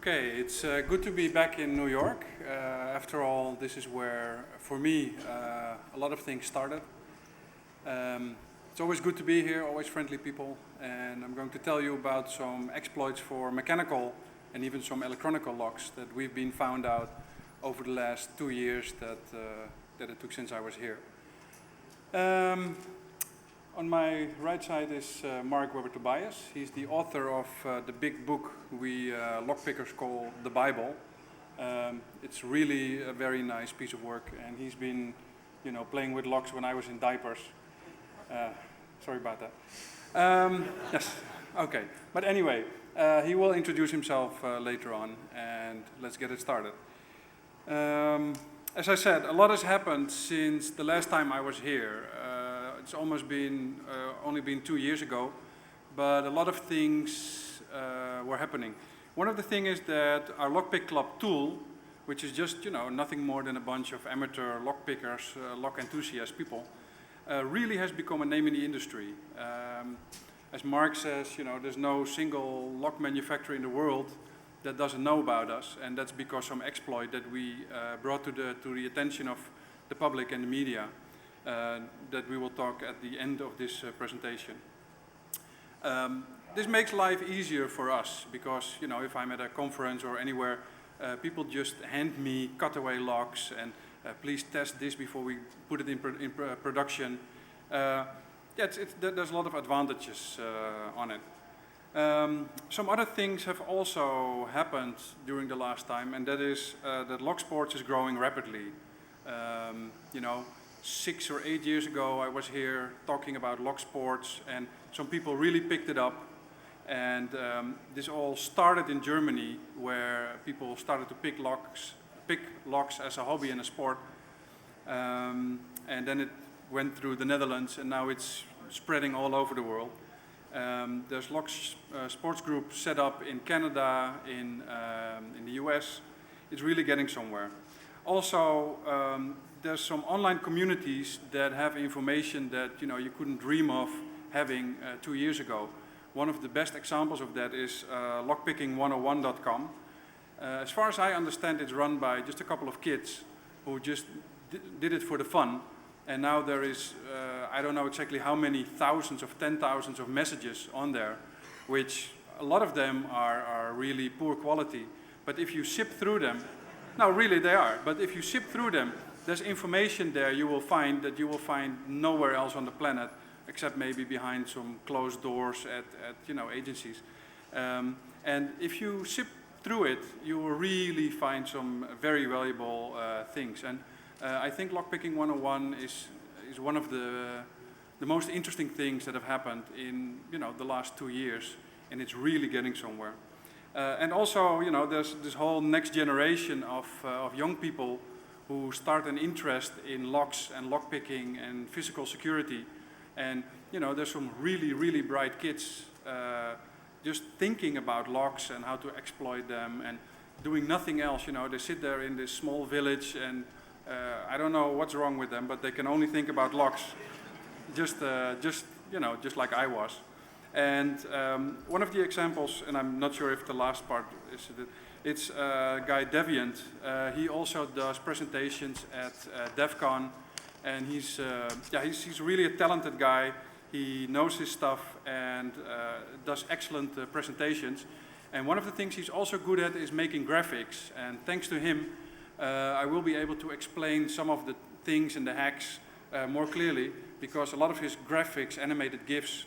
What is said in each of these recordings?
Okay, it's good to be back in New York. After all, this is where, for me, a lot of things started. It's always good to be here, always friendly people, and I'm going to tell you about some exploits for mechanical and even some electronical locks that we've been found out over the last 2 years that it took since I was here. On my right side is Marc Tobias. He's the author of the big book we lockpickers call the Bible. It's really a very nice piece of work, and he's been, playing with locks when I was in diapers. Sorry about that. Yes, okay. But anyway, he will introduce himself later on, and let's get it started. As I said, a lot has happened since the last time I was here. It's almost been, only been 2 years ago, but a lot of things were happening. One of the things is that our Lockpick Club tool, which is just, nothing more than a bunch of amateur lockpickers, lock enthusiast people, really has become a name in the industry. As Marc says, there's no single lock manufacturer in the world that doesn't know about us, and that's because some exploit that we brought to the attention of the public and the media. That we will talk at the end of this presentation. This makes life easier for us because, if I'm at a conference or anywhere, people just hand me cutaway locks and please test this before we put it in production. There's a lot of advantages on it. Some other things have also happened during the last time, and that is that lock sports is growing rapidly. 6 or 8 years ago, I was here talking about lock sports, and some people really picked it up. And this all started in Germany, where people started to pick locks as a hobby and a sport. And then it went through the Netherlands, and now it's spreading all over the world. There's sports groups set up in Canada, in the US. It's really getting somewhere. Also, there's some online communities that have information that you couldn't dream of having 2 years ago. One of the best examples of that is lockpicking101.com. As far as I understand, it's run by just a couple of kids who just did it for the fun. And now there is, I don't know exactly how many thousands of 10,000s of messages on there, which a lot of them are really poor quality. But if you zip through them, no, really they are, but if you zip through them, there's information there you will find that you will find nowhere else on the planet, except maybe behind some closed doors at agencies. And if you zip through it, you will really find some very valuable things. And I think Lockpicking 101 is one of the most interesting things that have happened in the last 2 years, and it's really getting somewhere. And also, there's this whole next generation of young people who start an interest in locks and lockpicking and physical security. And, there's some really, really bright kids just thinking about locks and how to exploit them and doing nothing else. They sit there in this small village and I don't know what's wrong with them, but they can only think about locks, just like I was. And one of the examples, and I'm not sure if the last part is it, it's guy Deviant. He also does presentations at DEF CON, and he's really a talented guy. He knows his stuff and does excellent presentations. And one of the things he's also good at is making graphics. And thanks to him, I will be able to explain some of the things and the hacks more clearly, because a lot of his graphics, animated GIFs,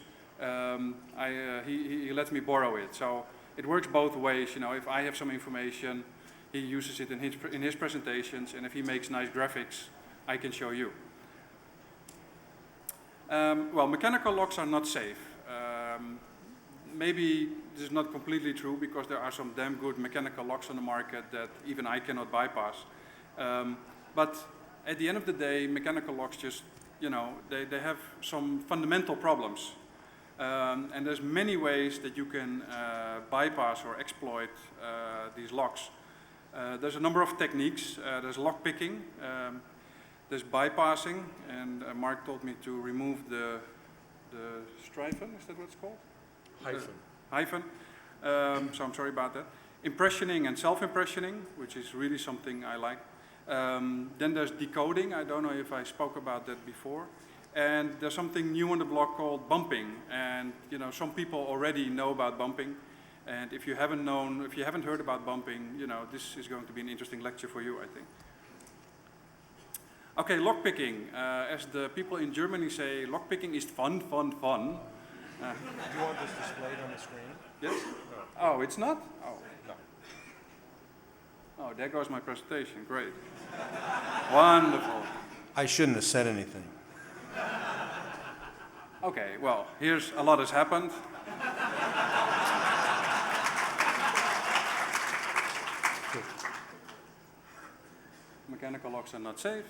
he lets me borrow it. So it works both ways. If I have some information, he uses it in his presentations, and if he makes nice graphics, I can show you. Well, mechanical locks are not safe. Maybe this is not completely true, because there are some damn good mechanical locks on the market that even I cannot bypass. But at the end of the day, mechanical locks just, they have some fundamental problems. And there's many ways that you can bypass or exploit these locks. There's a number of techniques. There's lockpicking, there's bypassing, and Marc told me to remove the streifen, is that what it's called? Hyphen. Hyphen. So I'm sorry about that. impressioning and self-impressioning, which is really something I like. Then there's decoding. I don't know if I spoke about that before. And there's something new on the block called bumping. And some people already know about bumping. And if you haven't heard about bumping, this is going to be an interesting lecture for you, I think. Okay, lockpicking. As the people in Germany say, lockpicking is fun, fun, fun. Do you want this displayed on the screen? Yes? No. Oh, it's not? Oh, no. Oh, there goes my presentation. Great. Wonderful. I shouldn't have said anything. Okay, well, here's a lot has happened. Mechanical locks are not safe.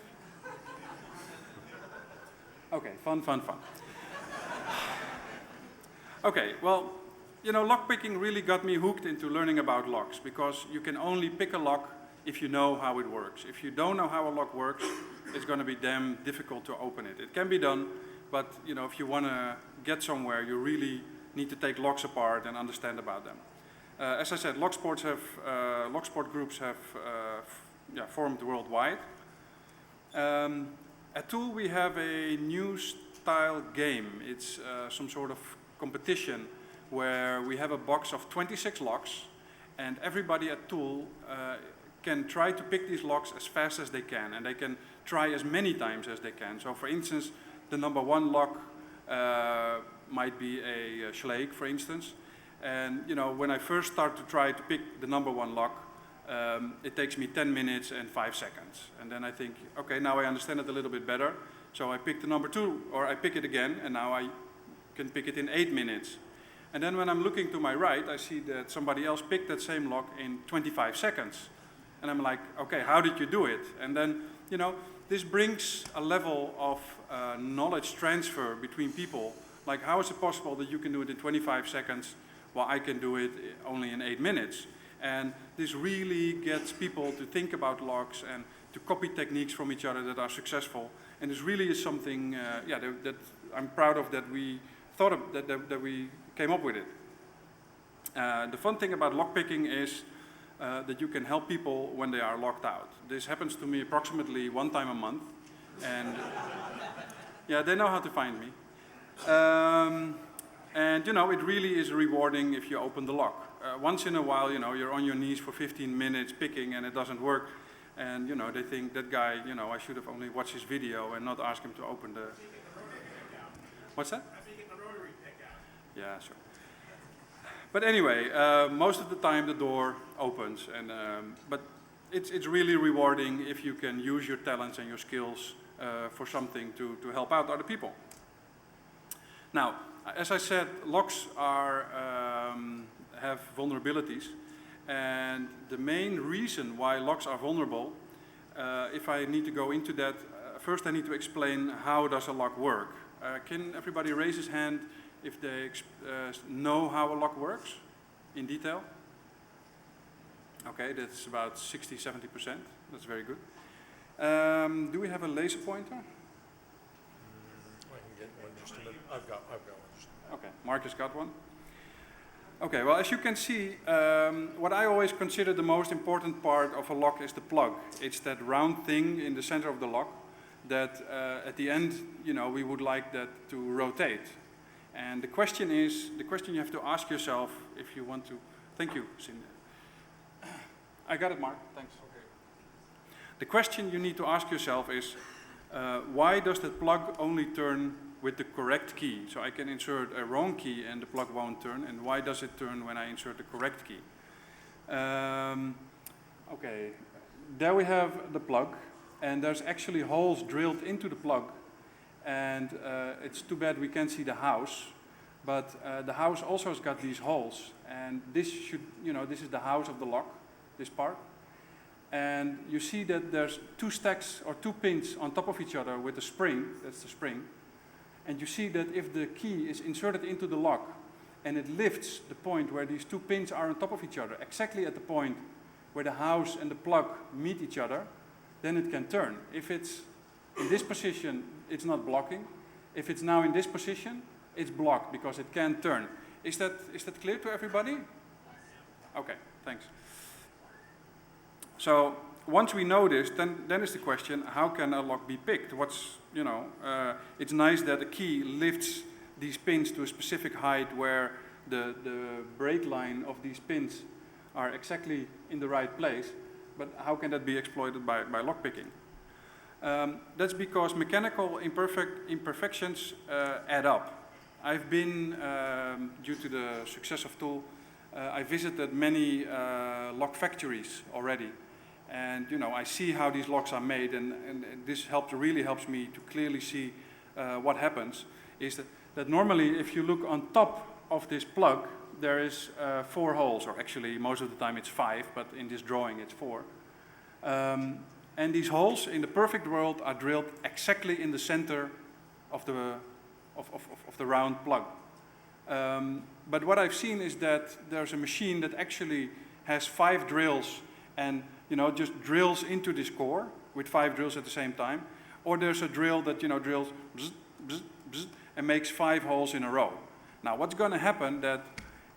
Okay, fun, fun, fun. Okay, well, lockpicking really got me hooked into learning about locks, because you can only pick a lock if you know how it works. If you don't know how a lock works, it's going to be damn difficult to open it. It can be done, but if you want to get somewhere, you really need to take locks apart and understand about them. As I said, locksport groups have formed worldwide. At Tool we have a new style game. It's some sort of competition where we have a box of 26 locks, and everybody at Tool can try to pick these locks as fast as they can, and they can try as many times as they can. So for instance, the number 1 lock might be a Schleek, for instance. And when I first start to try to pick the number 1 lock, it takes me 10 minutes and 5 seconds. And then I think, okay, now I understand it a little bit better. So I pick the number 2, or I pick it again, and now I can pick it in 8 minutes. And then when I'm looking to my right, I see that somebody else picked that same lock in 25 seconds. And I'm like, okay, how did you do it? And then, this brings a level of knowledge transfer between people. Like, how is it possible that you can do it in 25 seconds while I can do it only in 8 minutes? And this really gets people to think about locks and to copy techniques from each other that are successful. And this really is something, that I'm proud of, that we thought of, that we came up with it. The fun thing about lockpicking is that you can help people when they are locked out. This happens to me approximately 1 time a month, and yeah, they know how to find me. And it really is rewarding if you open the lock. Once in a while, you're on your knees for 15 minutes picking and it doesn't work, and they think that guy, I should have only watched his video and not asked him to open the. What's that? Yeah, sure. But anyway, most of the time the door opens, and but it's really rewarding if you can use your talents and your skills for something to help out other people. Now, as I said, locks have vulnerabilities, and the main reason why locks are vulnerable, if I need to go into that, first I need to explain how does a lock work. Can everybody raise his hand if they know how a lock works in detail? Okay, that's about 60–70%. That's very good. Do we have a laser pointer? I can get one just a minute. I've got one. Okay, Marc has got one. Okay, well, as you can see, what I always consider the most important part of a lock is the plug. It's that round thing in the center of the lock that at the end, we would like that to rotate. And the question you have to ask yourself if you want to. Thank you, Cindy. I got it, Marc. Thanks. Okay. The question you need to ask yourself is, why does that plug only turn with the correct key? So I can insert a wrong key and the plug won't turn. And why does it turn when I insert the correct key? Okay, there we have the plug. And there's actually holes drilled into the plug. And it's too bad we can't see the house, but the house also has got these holes, and this is the house of the lock, this part. And you see that there's 2 stacks or 2 pins on top of each other with a spring, that's the spring. And you see that if the key is inserted into the lock and it lifts the point where these 2 pins are on top of each other, exactly at the point where the house and the plug meet each other, then it can turn. If it's in this position, it's not blocking. If it's now in this position, it's blocked because it can't turn. Is that clear to everybody? Okay. thanks. So once we know this, then is the question: how can a lock be picked? It's nice that a key lifts these pins to a specific height where the break line of these pins are exactly in the right place. But how can that be exploited by lockpicking? That's because mechanical imperfections add up. I've been, due to the success of Tool, I visited many lock factories already. And I see how these locks are made, and this really helps me to clearly see what happens. Is that normally if you look on top of this plug, there is 4 holes, or actually most of the time it's 5, but in this drawing it's 4. And these holes in the perfect world are drilled exactly in the center of the round plug. But what I've seen is that there's a machine that actually has 5 drills and just drills into this core with 5 drills at the same time. Or there's a drill that drills bzz, bzz, bzz, and makes 5 holes in a row. Now what's going to happen that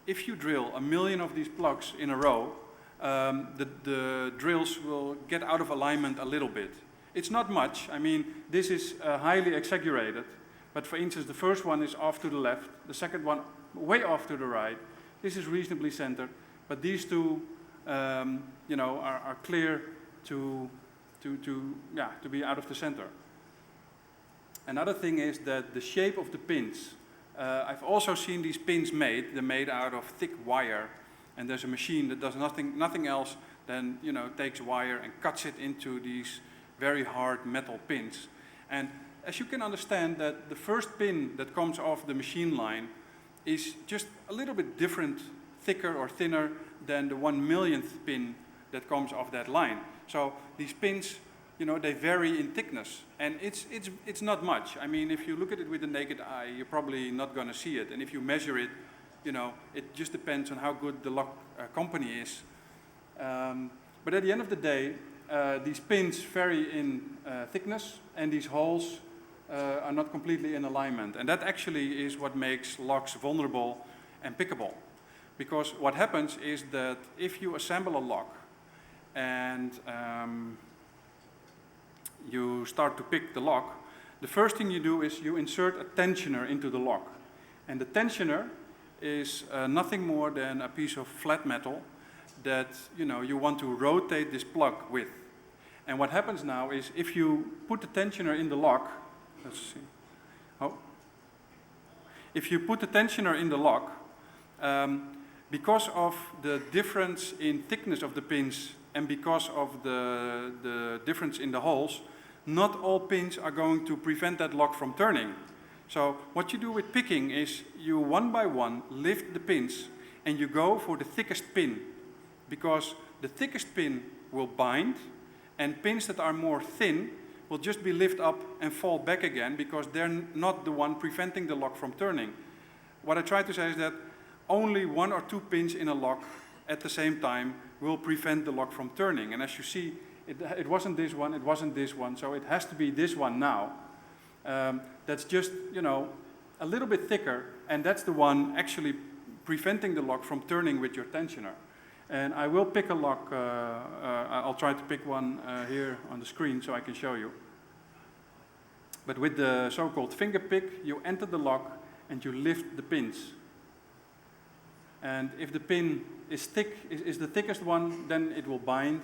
if you drill 1 million of these plugs in a row, the drills will get out of alignment a little bit. It's not much. I mean, this is highly exaggerated. But for instance, the first one is off to the left, the second one way off to the right. This is reasonably centered, but these two, are clear to be out of the center. Another thing is that the shape of the pins. I've also seen these pins made. They're made out of thick wire, and there's a machine that does nothing else than takes wire and cuts it into these very hard metal pins. And as you can understand, that the first pin that comes off the machine line is just a little bit different, thicker or thinner than the 1/1,000,000th pin that comes off that line. So these pins, they vary in thickness, and it's not much. I mean, if you look at it with the naked eye, you're probably not going to see it. And if you measure it, it just depends on how good the lock company is. But at the end of the day, these pins vary in thickness, and these holes are not completely in alignment. And that actually is what makes locks vulnerable and pickable. Because what happens is that if you assemble a lock and you start to pick the lock, the first thing you do is you insert a tensioner into the lock. And the tensioner is nothing more than a piece of flat metal that you want to rotate this plug with. And what happens now is if you put the tensioner in the lock, let's see. If you put the tensioner in the lock, because of the difference in thickness of the pins and because of the difference in the holes, not all pins are going to prevent that lock from turning. So what you do with picking is you one by one lift the pins and you go for the thickest pin, because the thickest pin will bind, and pins that are more thin will just be lifted up and fall back again because they're not the one preventing the lock from turning. What I try to say is that only 1 or 2 pins in a lock at the same time will prevent the lock from turning. And as you see, it wasn't this one, it wasn't this one, so it has to be this one now. That's just, a little bit thicker, and that's the one actually preventing the lock from turning with your tensioner. And I will pick a lock, I'll try to pick one here on the screen so I can show you. But with the so-called finger pick, you enter the lock and you lift the pins. And if the pin is thick, is the thickest one, then it will bind,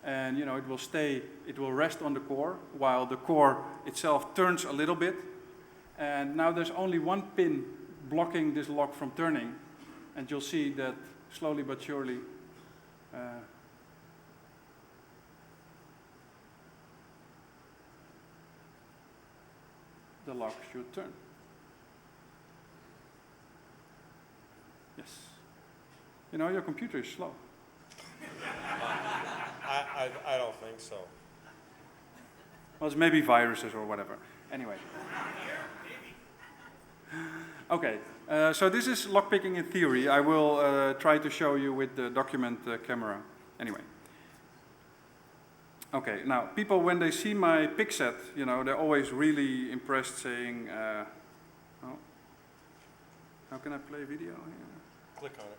and it will stay, it will rest on the core, while the core itself turns a little bit. And now there's only one pin blocking this lock from turning, and you'll see that slowly but surely the lock should turn. Yes. Your computer is slow. I don't think so. Well, it's maybe viruses or whatever. Anyway. Okay, so this is lockpicking in theory. I will try to show you with the document camera. Anyway. Okay, now people, when they see my pick set, they're always really impressed, saying, oh, how can I play video here? Click on it.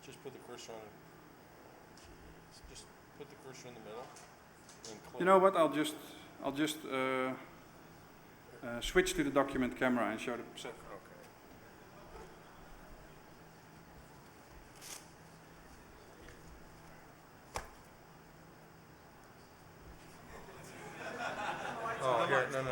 Just put the cursor on it. Put the cursor in the middle and click. You know what? I'll just switch to the document camera and show the set. Okay. Oh, here, no.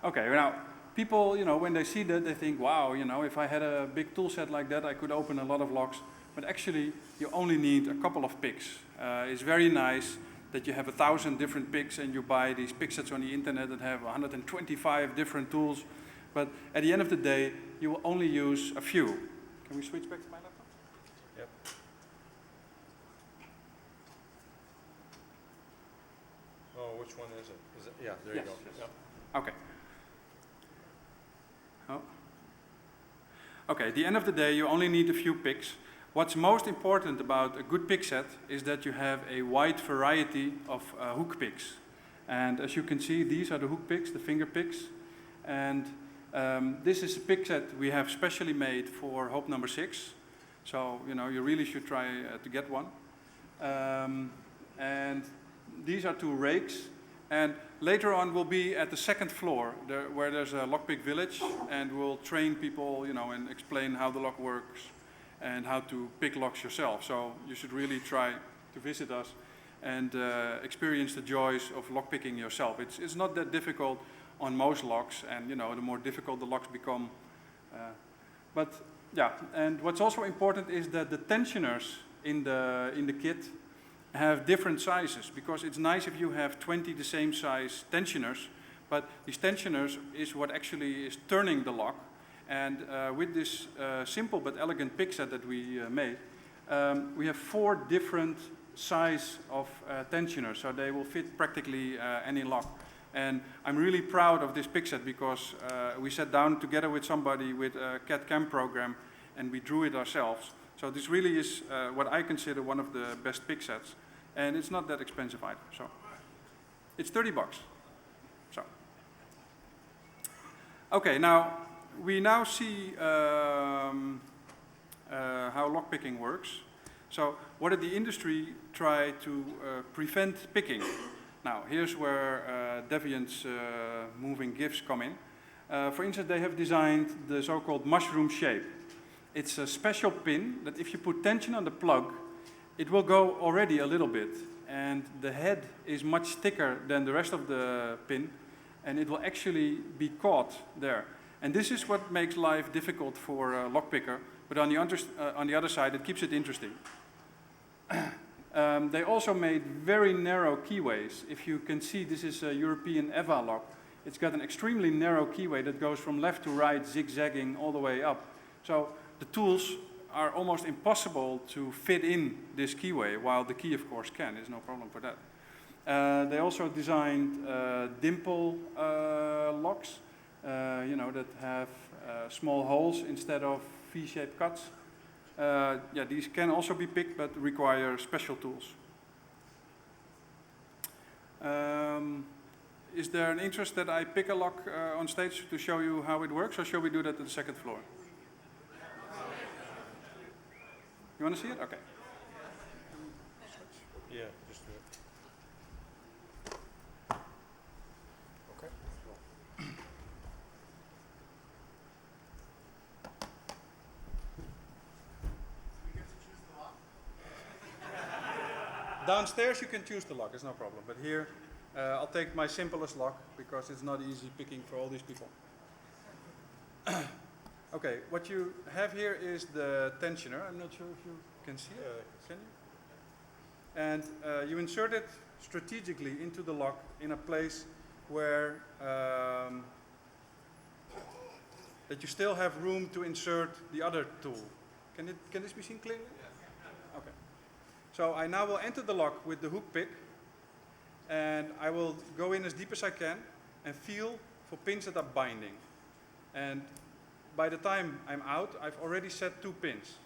Okay, now people, when they see that, they think, wow, if I had a big tool set like that, I could open a lot of locks. But actually, you only need a couple of picks. It's very nice that you have 1,000 different picks and you buy these pick sets on the internet that have 125 different tools. But at the end of the day, you will only use a few. Can we switch back to my laptop? Yep. Oh, which one is it? Is it? Yeah, there Yes, you go. yes. Yep. Okay. Oh. Okay, at the end of the day, you only need a few picks. What's most important about a good pick set is that you have a wide variety of hook picks. And as you can see, these are the hook picks, the finger picks. And this is a pick set we have specially made for Hope number 6. So, you really should try to get one. And these are 2 rakes. And later on we'll be at the 2nd floor where there's a lockpick village, and we'll train people, and explain how the lock works and how to pick locks yourself. So you should really try to visit us and experience the joys of lockpicking yourself. It's not that difficult on most locks, and the more difficult the locks become. But yeah, and what's also important is that the tensioners in the kit have different sizes, because it's nice if you have 20 the same size tensioners, but these tensioners is what actually is turning the lock. And with this simple but elegant pick set that we made, we have 4 different size of tensioners, so they will fit practically any lock. And I'm really proud of this pick set because we sat down together with somebody with a CAD/CAM program and we drew it ourselves. So this really is what I consider one of the best pick sets, and it's not that expensive either. So it's $30. So okay, now we see how lockpicking works. So what did the industry try to prevent picking? Now here's where Deviant's moving GIFs come in. For instance, they have designed the so-called mushroom shape. It's a special pin that if you put tension on the plug, it will go already a little bit. And the head is much thicker than the rest of the pin, and it will actually be caught there. And this is what makes life difficult for a lockpicker, but on the other side, it keeps it interesting. They also made very narrow keyways. If you can see, this is a European EVA lock. It's got an extremely narrow keyway that goes from left to right, zigzagging all the way up. So the tools are almost impossible to fit in this keyway, while the key, of course, can. There's no problem for that. They also designed dimple locks, that have small holes instead of V-shaped cuts. Yeah, these can also be picked, but require special tools. Is there an interest that I pick a lock on stage to show you how it works, or shall we do that at the 2nd floor? You want to see it? Okay. Yeah, just do it. Okay. Downstairs you can choose the lock, it's no problem. But here I'll take my simplest lock because it's not easy picking for all these people. Okay, what you have here is the tensioner. I'm not sure if you can see it. Can you? And you insert it strategically into the lock in a place where that you still have room to insert the other tool. Can this be seen clearly? Okay. So I now will enter the lock with the hook pick, and I will go in as deep as I can and feel for pins that are binding. And by the time I'm out, I've already set 2 pins.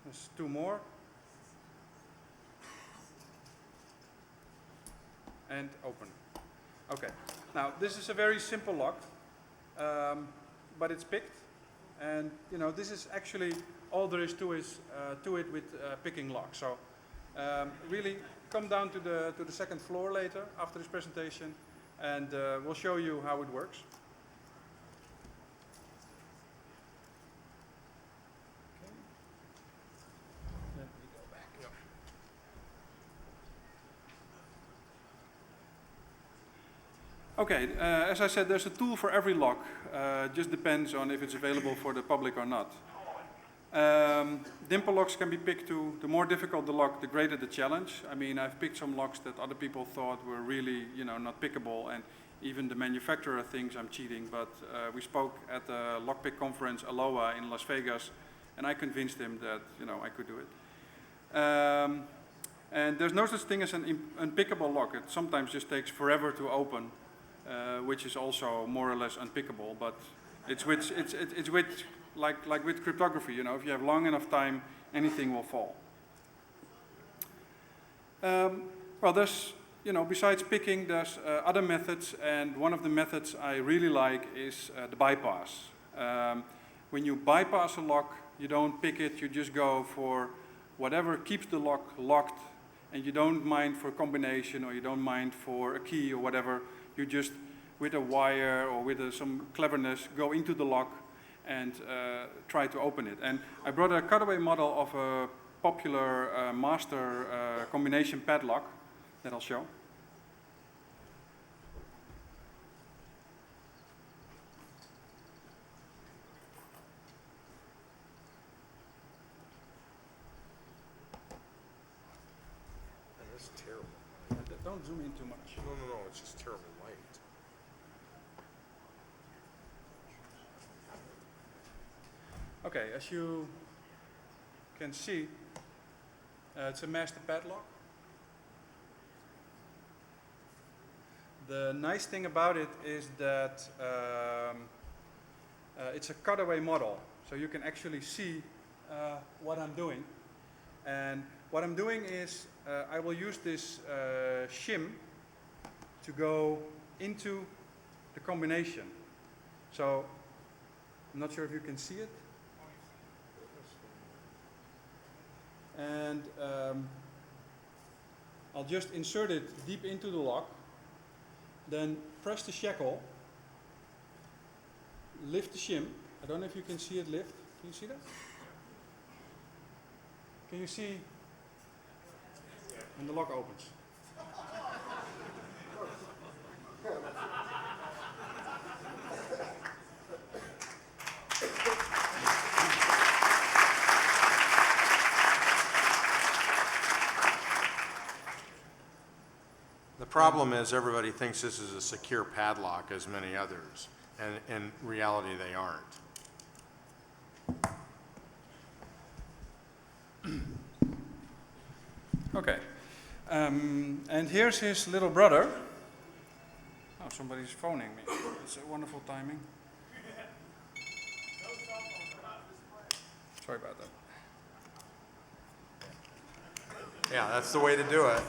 There's 2 more. And open. Okay. Now this is a very simple lock, but it's picked, and you know this is actually all there is to it with picking locks. So really come down to the second floor later after this presentation, and we'll show you how it works. Okay, as I said, there's a tool for every lock. Just depends on if it's available for the public or not. Dimple locks can be picked to, the more difficult the lock, the greater the challenge. I mean, I've picked some locks that other people thought were really, you know, not pickable, and even the manufacturer thinks I'm cheating, but we spoke at the Lockpick conference, Aloha, in Las Vegas, and I convinced him that, you know, I could do it. And there's no such thing as an unpickable lock. It sometimes just takes forever to open. Which is also more or less unpickable, but it's with like with cryptography, you know, if you have long enough time, anything will fall. Well, there's, you know, besides picking, there's other methods, and one of the methods I really like is the bypass. When you bypass a lock, you don't pick it, you just go for whatever keeps the lock locked, and you don't mind for a combination, or you don't mind for a key or whatever. You just, with a wire or with some cleverness, go into the lock and try to open it. And I brought a cutaway model of a popular master combination padlock that I'll show. And that's terrible. Don't zoom in too much. No, it's just terrible light. Okay, as you can see, it's a master padlock. The nice thing about it is that it's a cutaway model, so you can actually see what I'm doing. And what I'm doing is I will use this shim to go into the combination. So I'm not sure if you can see it. And I'll just insert it deep into the lock, then press the shackle, lift the shim. I don't know if you can see it lift. Can you see that? Can you see when the lock opens? The problem is everybody thinks this is a secure padlock, as many others, and in reality they aren't. Okay, and here's his little brother. Oh, somebody's phoning me. It's a wonderful timing. Sorry about that. Yeah, that's the way to do it.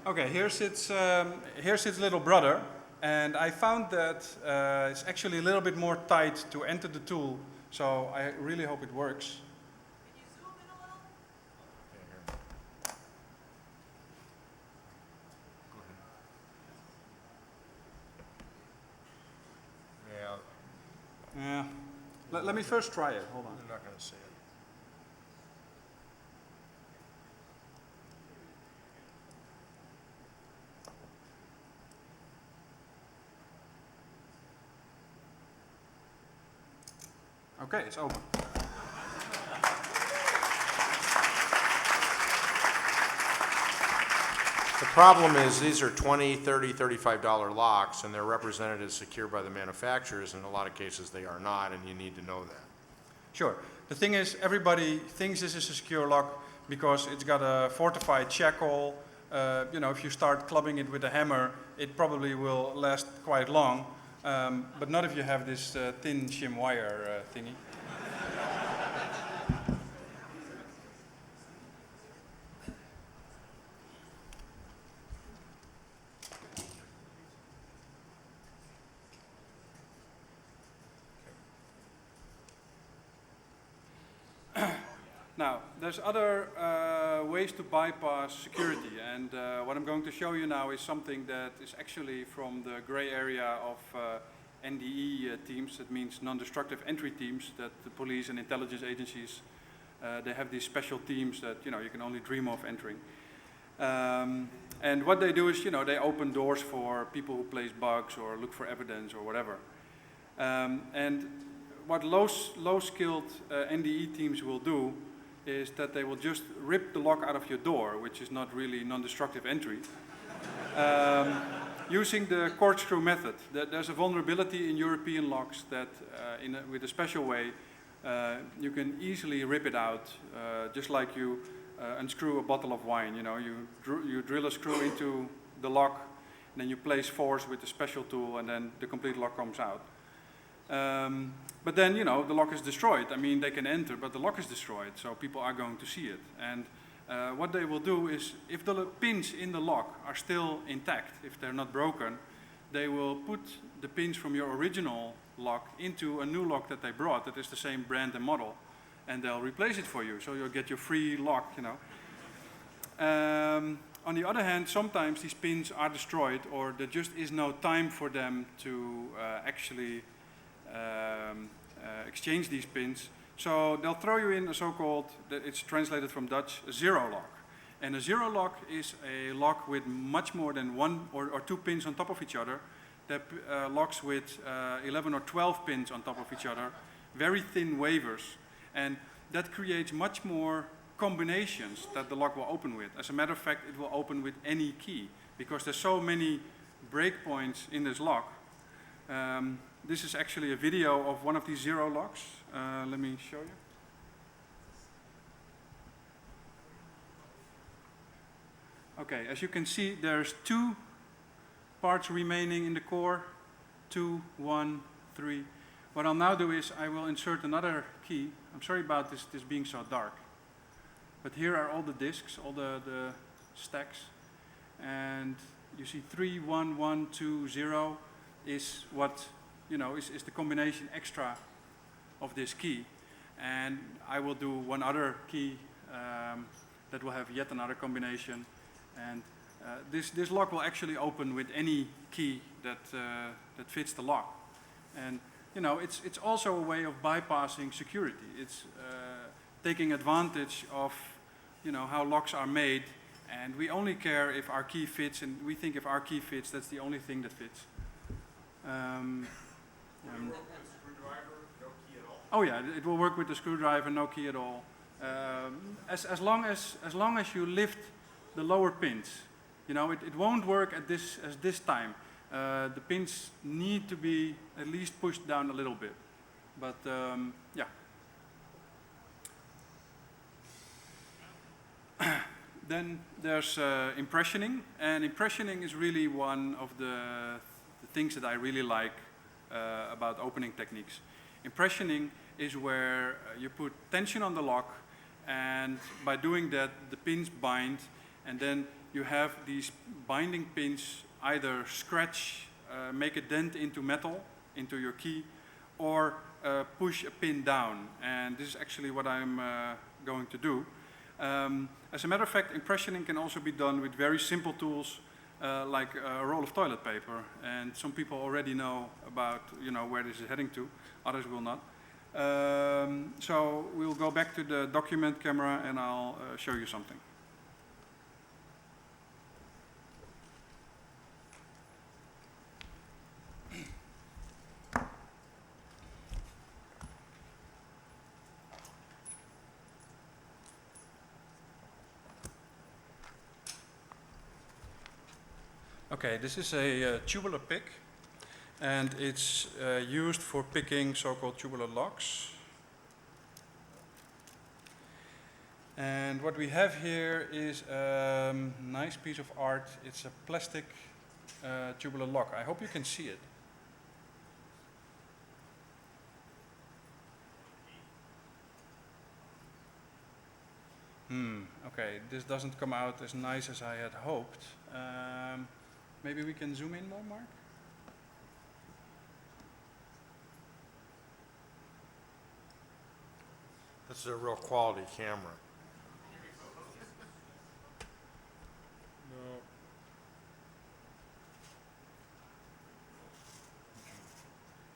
Okay, here's its little brother, and I found that it's actually a little bit more tight to enter the tool, so I really hope it works. Can you zoom in a little? Yeah, Yeah. Let me first try it. Hold on. I'm not going to see it. Okay, it's open. The problem is these are $20, $30, $35 locks, and they're represented as secure by the manufacturers. In a lot of cases, they are not, and you need to know that. Sure. The thing is, everybody thinks this is a secure lock because it's got a fortified shackle. You know, if you start clubbing it with a hammer, it probably will last quite long. But not if you have this thin shim wire thingy. Now, there's other ways to bypass security, and what I'm going to show you now is something that is actually from the gray area of NDE teams. That means non-destructive entry teams that the police and intelligence agencies, they have these special teams that you can only dream of entering. And what they do is, they open doors for people who place bugs or look for evidence or whatever. And what low-skilled NDE teams will do is that they will just rip the lock out of your door, which is not really non-destructive entry, using the corkscrew method. There's a vulnerability in European locks that, with a special way, you can easily rip it out, just like you unscrew a bottle of wine. You drill a screw into the lock, and then you place force with a special tool, and then the complete lock comes out. But then, the lock is destroyed. I mean, they can enter, but the lock is destroyed, so people are going to see it. And what they will do is, if the pins in the lock are still intact, if they're not broken, they will put the pins from your original lock into a new lock that they brought that is the same brand and model, and they'll replace it for you, so you'll get your free lock, On the other hand, sometimes these pins are destroyed, or there just is no time for them to actually exchange these pins. So they'll throw you in a so-called, it's translated from Dutch, a zero lock. And a zero lock is a lock with much more than one or two pins on top of each other. That locks with 11 or 12 pins on top of each other, very thin wavers. And that creates much more combinations that the lock will open with. As a matter of fact, it will open with any key, because there's so many breakpoints in this lock. This is actually a video of one of these zero locks. Let me show you. Okay, as you can see, there's 2 parts remaining in the core. 2, 1, 3. What I'll now do is I will insert another key. I'm sorry about this being so dark. But here are all the disks, all the stacks. And you see 3, 1, 1, 2, 0 is what, is the combination extra of this key. And I will do one other key that will have yet another combination. And this lock will actually open with any key that fits the lock. And it's also a way of bypassing security. It's taking advantage of how locks are made, and we only care if our key fits, and we think if our key fits, that's the only thing that fits. Oh yeah, it will work with the screwdriver, no key at all. As long as you lift the lower pins, it won't work at this time. The pins need to be at least pushed down a little bit, but yeah. Then there's impressioning, and impressioning is really one of the things that I really like about opening techniques. Impressioning is where you put tension on the lock, and by doing that the pins bind, and then you have these binding pins either scratch, make a dent into metal, into your key, or push a pin down. And this is actually what I'm going to do. As a matter of fact, impressioning can also be done with very simple tools like a roll of toilet paper. And some people already know about where this is heading to, others will not. So we'll go back to the document camera and I'll show you something. Okay, this is a tubular pick, and it's used for picking so-called tubular locks. And what we have here is a nice piece of art. It's a plastic tubular lock. I hope you can see it. Okay, this doesn't come out as nice as I had hoped. Maybe we can zoom in more, Marc? This is a real quality camera. No.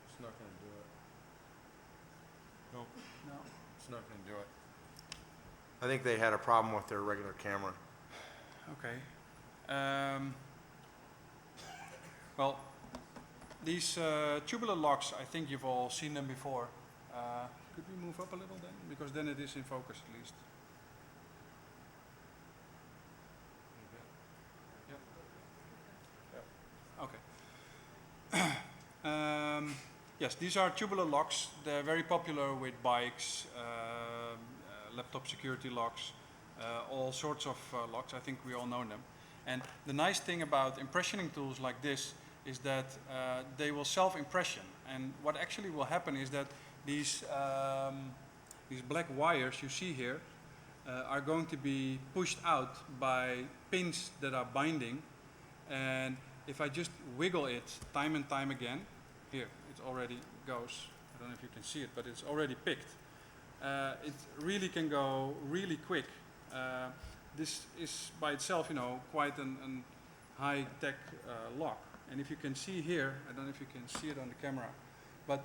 It's not going to do it. Nope. No. It's not going to do it. I think they had a problem with their regular camera. Okay. Well, these tubular locks, I think you've all seen them before. Could we move up a little then? Because then it is in focus at least. Okay. Yes, these are tubular locks. They're very popular with bikes, laptop security locks, all sorts of locks. I think we all know them. And the nice thing about impressioning tools like this is that they will self-impression. And what actually will happen is that these black wires you see here are going to be pushed out by pins that are binding. And if I just wiggle it time and time again, here, it already goes. I don't know if you can see it, but it's already picked. It really can go really quick. This is by itself, you know, quite an high-tech lock. And if you can see here, I don't know if you can see it on the camera, but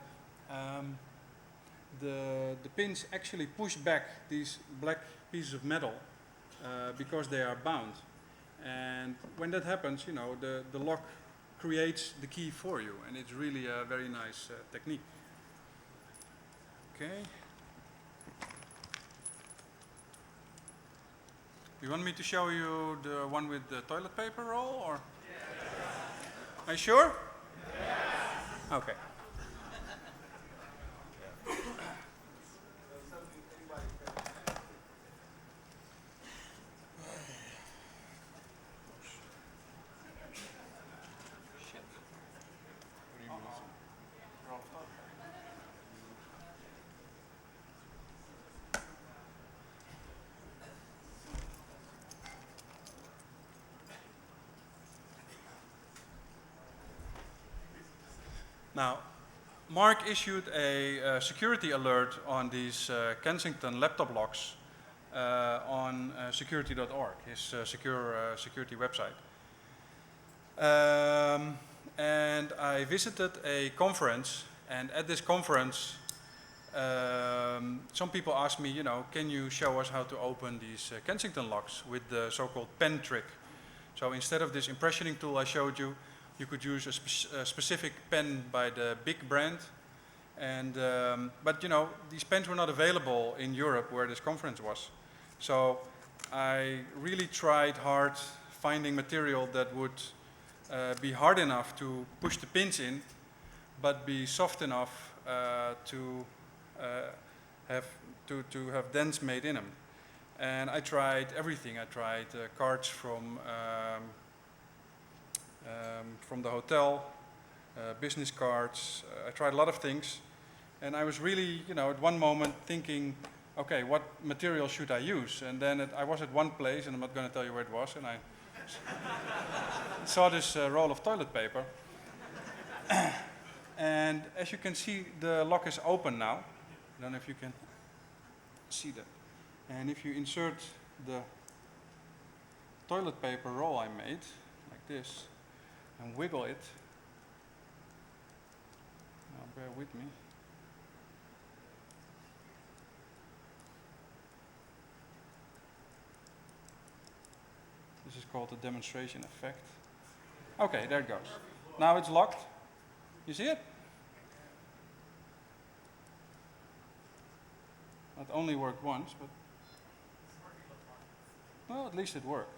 the pins actually push back these black pieces of metal because they are bound. And when that happens, you know, the lock creates the key for you, and it's really a very nice technique. Okay. You want me to show you the one with the toilet paper roll, or? Yes. Are you sure? Yes. Okay. Now, Marc issued a security alert on these Kensington laptop locks on security.org, his security website. And I visited a conference, and at this conference, some people asked me, you know, can you show us how to open these Kensington locks with the so-called pen trick? So instead of this impressioning tool I showed you, you could use a specific pen by the big brand, and but you know, these pens were not available in Europe where this conference was. So I really tried hard finding material that would be hard enough to push the pins in, but be soft enough to have dents made in them. And I tried everything. I tried cards from the hotel, business cards. I tried a lot of things, and I was really, you know, at one moment thinking, okay, what material should I use? And then I was at one place, and I'm not going to tell you where it was, and I saw this roll of toilet paper. And as you can see, the lock is open now. I don't know if you can see that. And if you insert the toilet paper roll I made, like this, and wiggle it, now bear with me. This is called the demonstration effect. Okay, there it goes. Now it's locked. You see it? That only worked once, but well, at least it worked.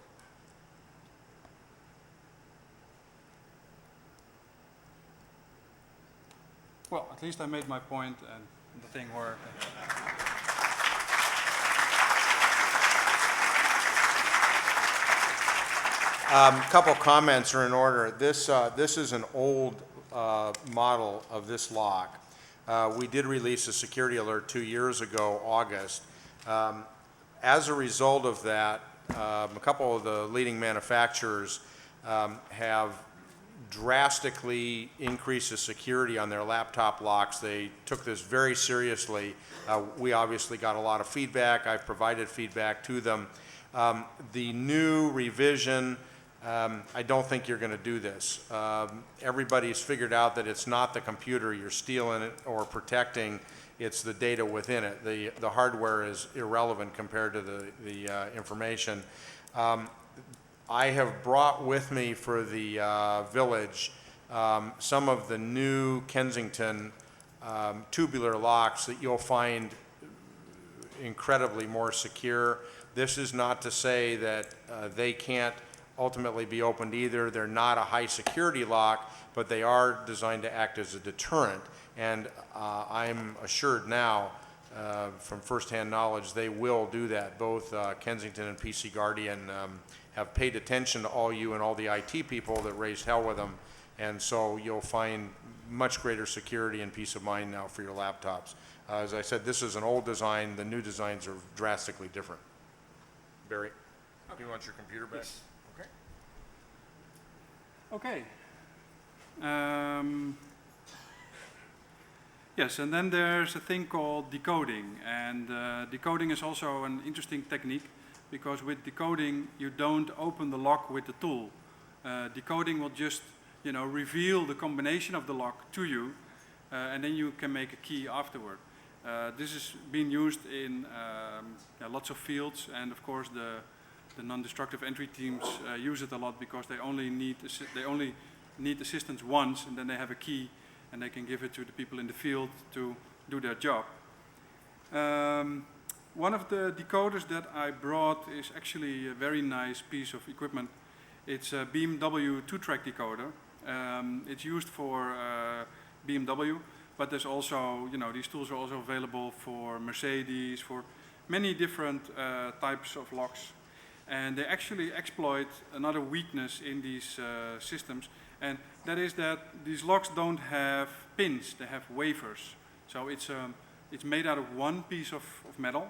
Well, at least I made my point and the thing worked. Couple comments are in order. This is an old model of this lock. We did release a security alert 2 years ago, August. As a result of that, a couple of the leading manufacturers have drastically increase the security on their laptop locks. They took this very seriously. We obviously got a lot of feedback. I've provided feedback to them. The new revision, I don't think you're going to do this. Everybody's figured out that it's not the computer you're stealing it or protecting, it's the data within it. The hardware is irrelevant compared to the information. I have brought with me for the village some of the new Kensington tubular locks that you'll find incredibly more secure. This is not to say that they can't ultimately be opened either. They're not a high security lock, but they are designed to act as a deterrent. And I'm assured now, from firsthand knowledge, they will do that. Both Kensington and PC Guardian have paid attention to all you and all the IT people that raised hell with them. And so you'll find much greater security and peace of mind now for your laptops. As I said, this is an old design. The new designs are drastically different. Barry, you want your computer back? Yes. Okay. Okay. Yes, and then there's a thing called decoding, and decoding is also an interesting technique because with decoding you don't open the lock with the tool. Decoding will just, reveal the combination of the lock to you, and then you can make a key afterward. This is being used in lots of fields, and of course the non-destructive entry teams use it a lot because they only need assistance once, and then they have a key and they can give it to the people in the field to do their job. One of the decoders that I brought is actually a very nice piece of equipment. It's a BMW 2-track decoder. It's used for BMW, but there's also, these tools are also available for Mercedes, for many different types of locks. And they actually exploit another weakness in these systems, and that is that these locks don't have pins, they have wafers. So it's made out of one piece of metal,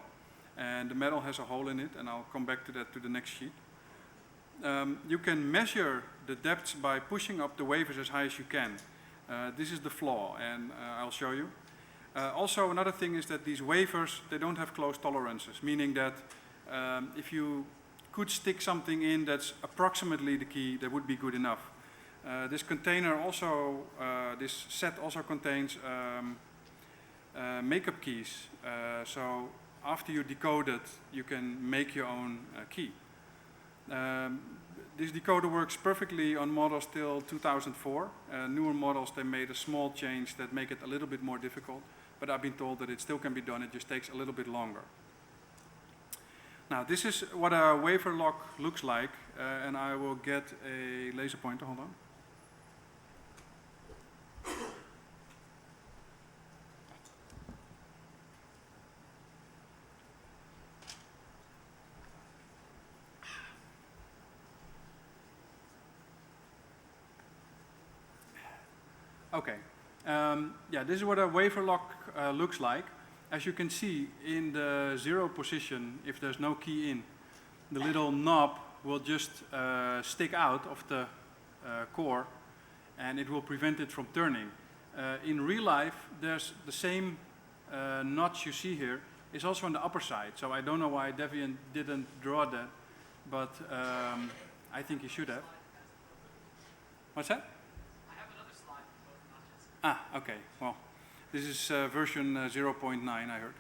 and the metal has a hole in it, and I'll come back to that to the next sheet. You can measure the depths by pushing up the wafers as high as you can. This is the flaw, and I'll show you. Also, another thing is that these wafers, they don't have close tolerances, meaning that if you could stick something in that's approximately the key, that would be good enough. This container also, this set also contains makeup keys. So after you decode it, you can make your own key. This decoder works perfectly on models till 2004. Newer models, they made a small change that make it a little bit more difficult, but I've been told that it still can be done, it just takes a little bit longer. Now this is what a wafer lock looks like, and I will get a laser pointer, hold on. Okay, yeah, this is what a wafer lock looks like. As you can see, in the 0 position, if there's no key in, the little knob will just stick out of the core, and it will prevent it from turning. In real life, there's the same notch you see here is also on the upper side. So I don't know why Deviant didn't draw that, but I think he should have. What's that? Ah, okay, well, this is version 0.9, I heard.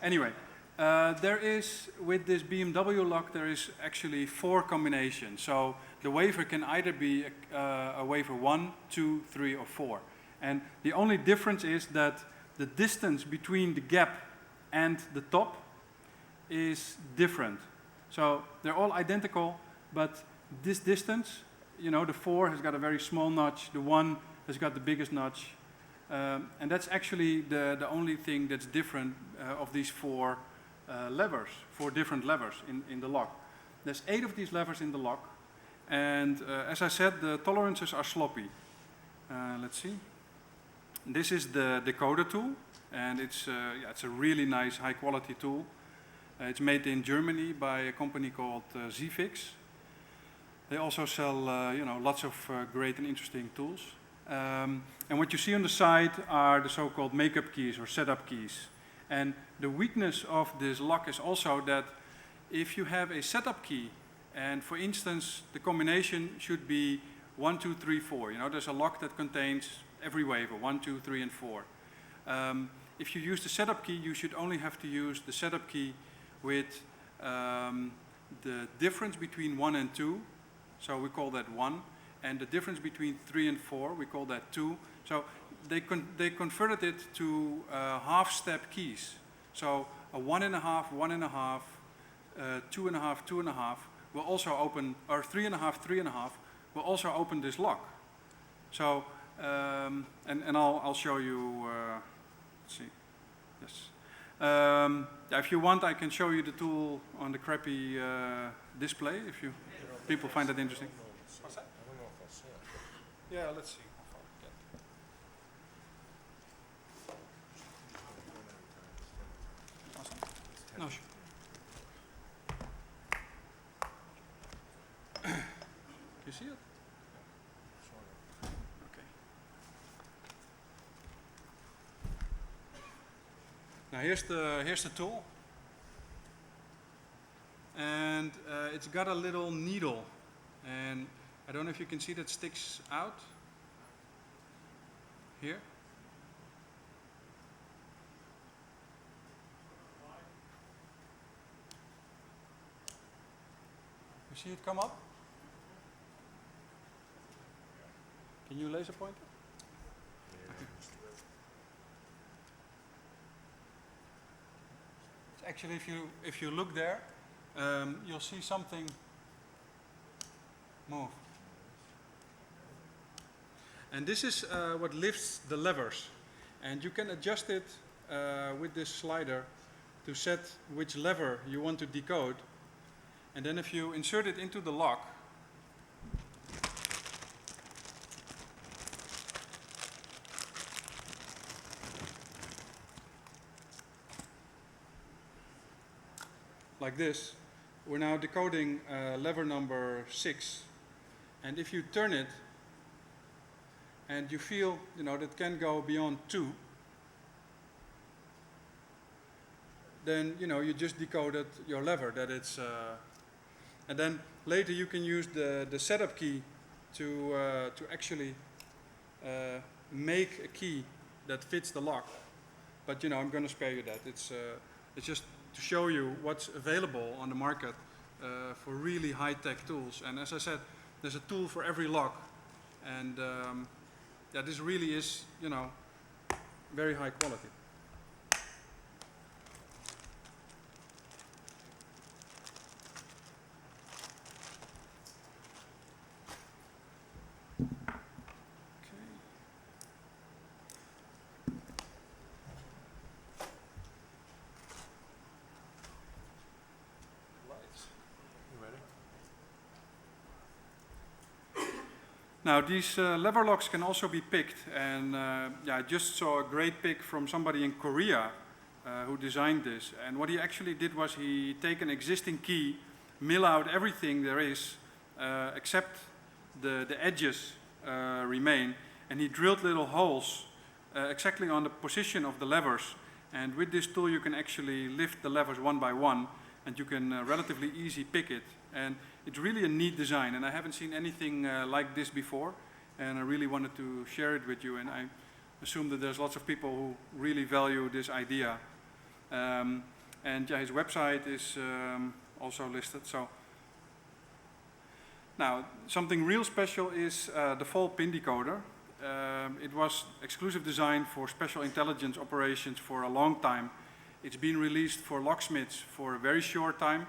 Anyway, there is, with this BMW lock, there is actually 4 combinations. So the wafer can either be a wafer 1, 2, 3, or 4. And the only difference is that the distance between the gap and the top is different. So they're all identical, but this distance, the 4 has got a very small notch, the 1 has got the biggest notch, and that's actually the only thing that's different of these 4 levers, 4 different levers in the lock. There's 8 of these levers in the lock, and as I said, the tolerances are sloppy. Let's see. This is the decoder tool, and it's a really nice, high-quality tool. It's made in Germany by a company called Zfix. They also sell, you know, lots of great and interesting tools. And what you see on the side are the so-called makeup keys or setup keys. And the weakness of this lock is also that if you have a setup key, and for instance, the combination should be 1, 2, 3, 4. You know, there's a lock that contains every waver, 1, 2, 3, and 4. If you use the setup key, you should only have to use the setup key with the difference between 1 and 2. So we call that 1. And the difference between 3 and 4, we call that 2. So they converted it to half-step keys. So a 1.5, 1.5, 2.5, 2.5 will also open, or 3.5, 3.5 will also open this lock. So, and I'll show you, let's see, yes. Yeah, if you want, I can show you the tool on the crappy display, if you people find that interesting. What's that? I don't know if I'll see it. Yeah, let's see. How far we get. Awesome. No, sure. You see it? Okay. Now here's the tool, and it's got a little needle, and I don't know if you can see that sticks out here. You see it come up? Can you laser point it? Actually, if you look there, you'll see something move. And this is what lifts the levers. And you can adjust it with this slider to set which lever you want to decode. And then if you insert it into the lock, like this, we're now decoding lever number 6. And if you turn it, and you feel, you know, that can go beyond 2, then, you know, you just decoded your lever, that it's, and then later you can use the setup key to actually make a key that fits the lock. But, you know, I'm going to spare you that. It's just to show you what's available on the market for really high-tech tools. And as I said, there's a tool for every lock. And yeah, this really is, you know, very high quality. Now these lever locks can also be picked, and yeah, I just saw a great pick from somebody in Korea who designed this. And what he actually did was he take an existing key, mill out everything there is, except the edges remain, and he drilled little holes exactly on the position of the levers. And with this tool you can actually lift the levers one by one, and you can relatively easy pick it. And it's really a neat design, and I haven't seen anything like this before, and I really wanted to share it with you, and I assume that there's lots of people who really value this idea. And yeah, his website is also listed. So now, something real special is the Falle pin-decoder. It was exclusive design for special intelligence operations for a long time. It's been released for locksmiths for a very short time.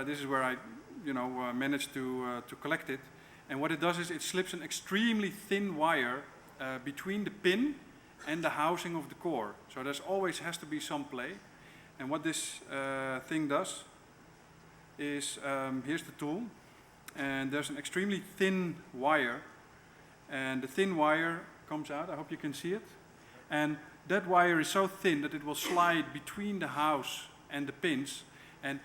This is where I, you know, managed to collect it. And what it does is it slips an extremely thin wire between the pin and the housing of the core. So there's always has to be some play. And what this thing does is, here's the tool. And there's an extremely thin wire. And the thin wire comes out. I hope you can see it. And that wire is so thin that it will slide between the house and the pins. And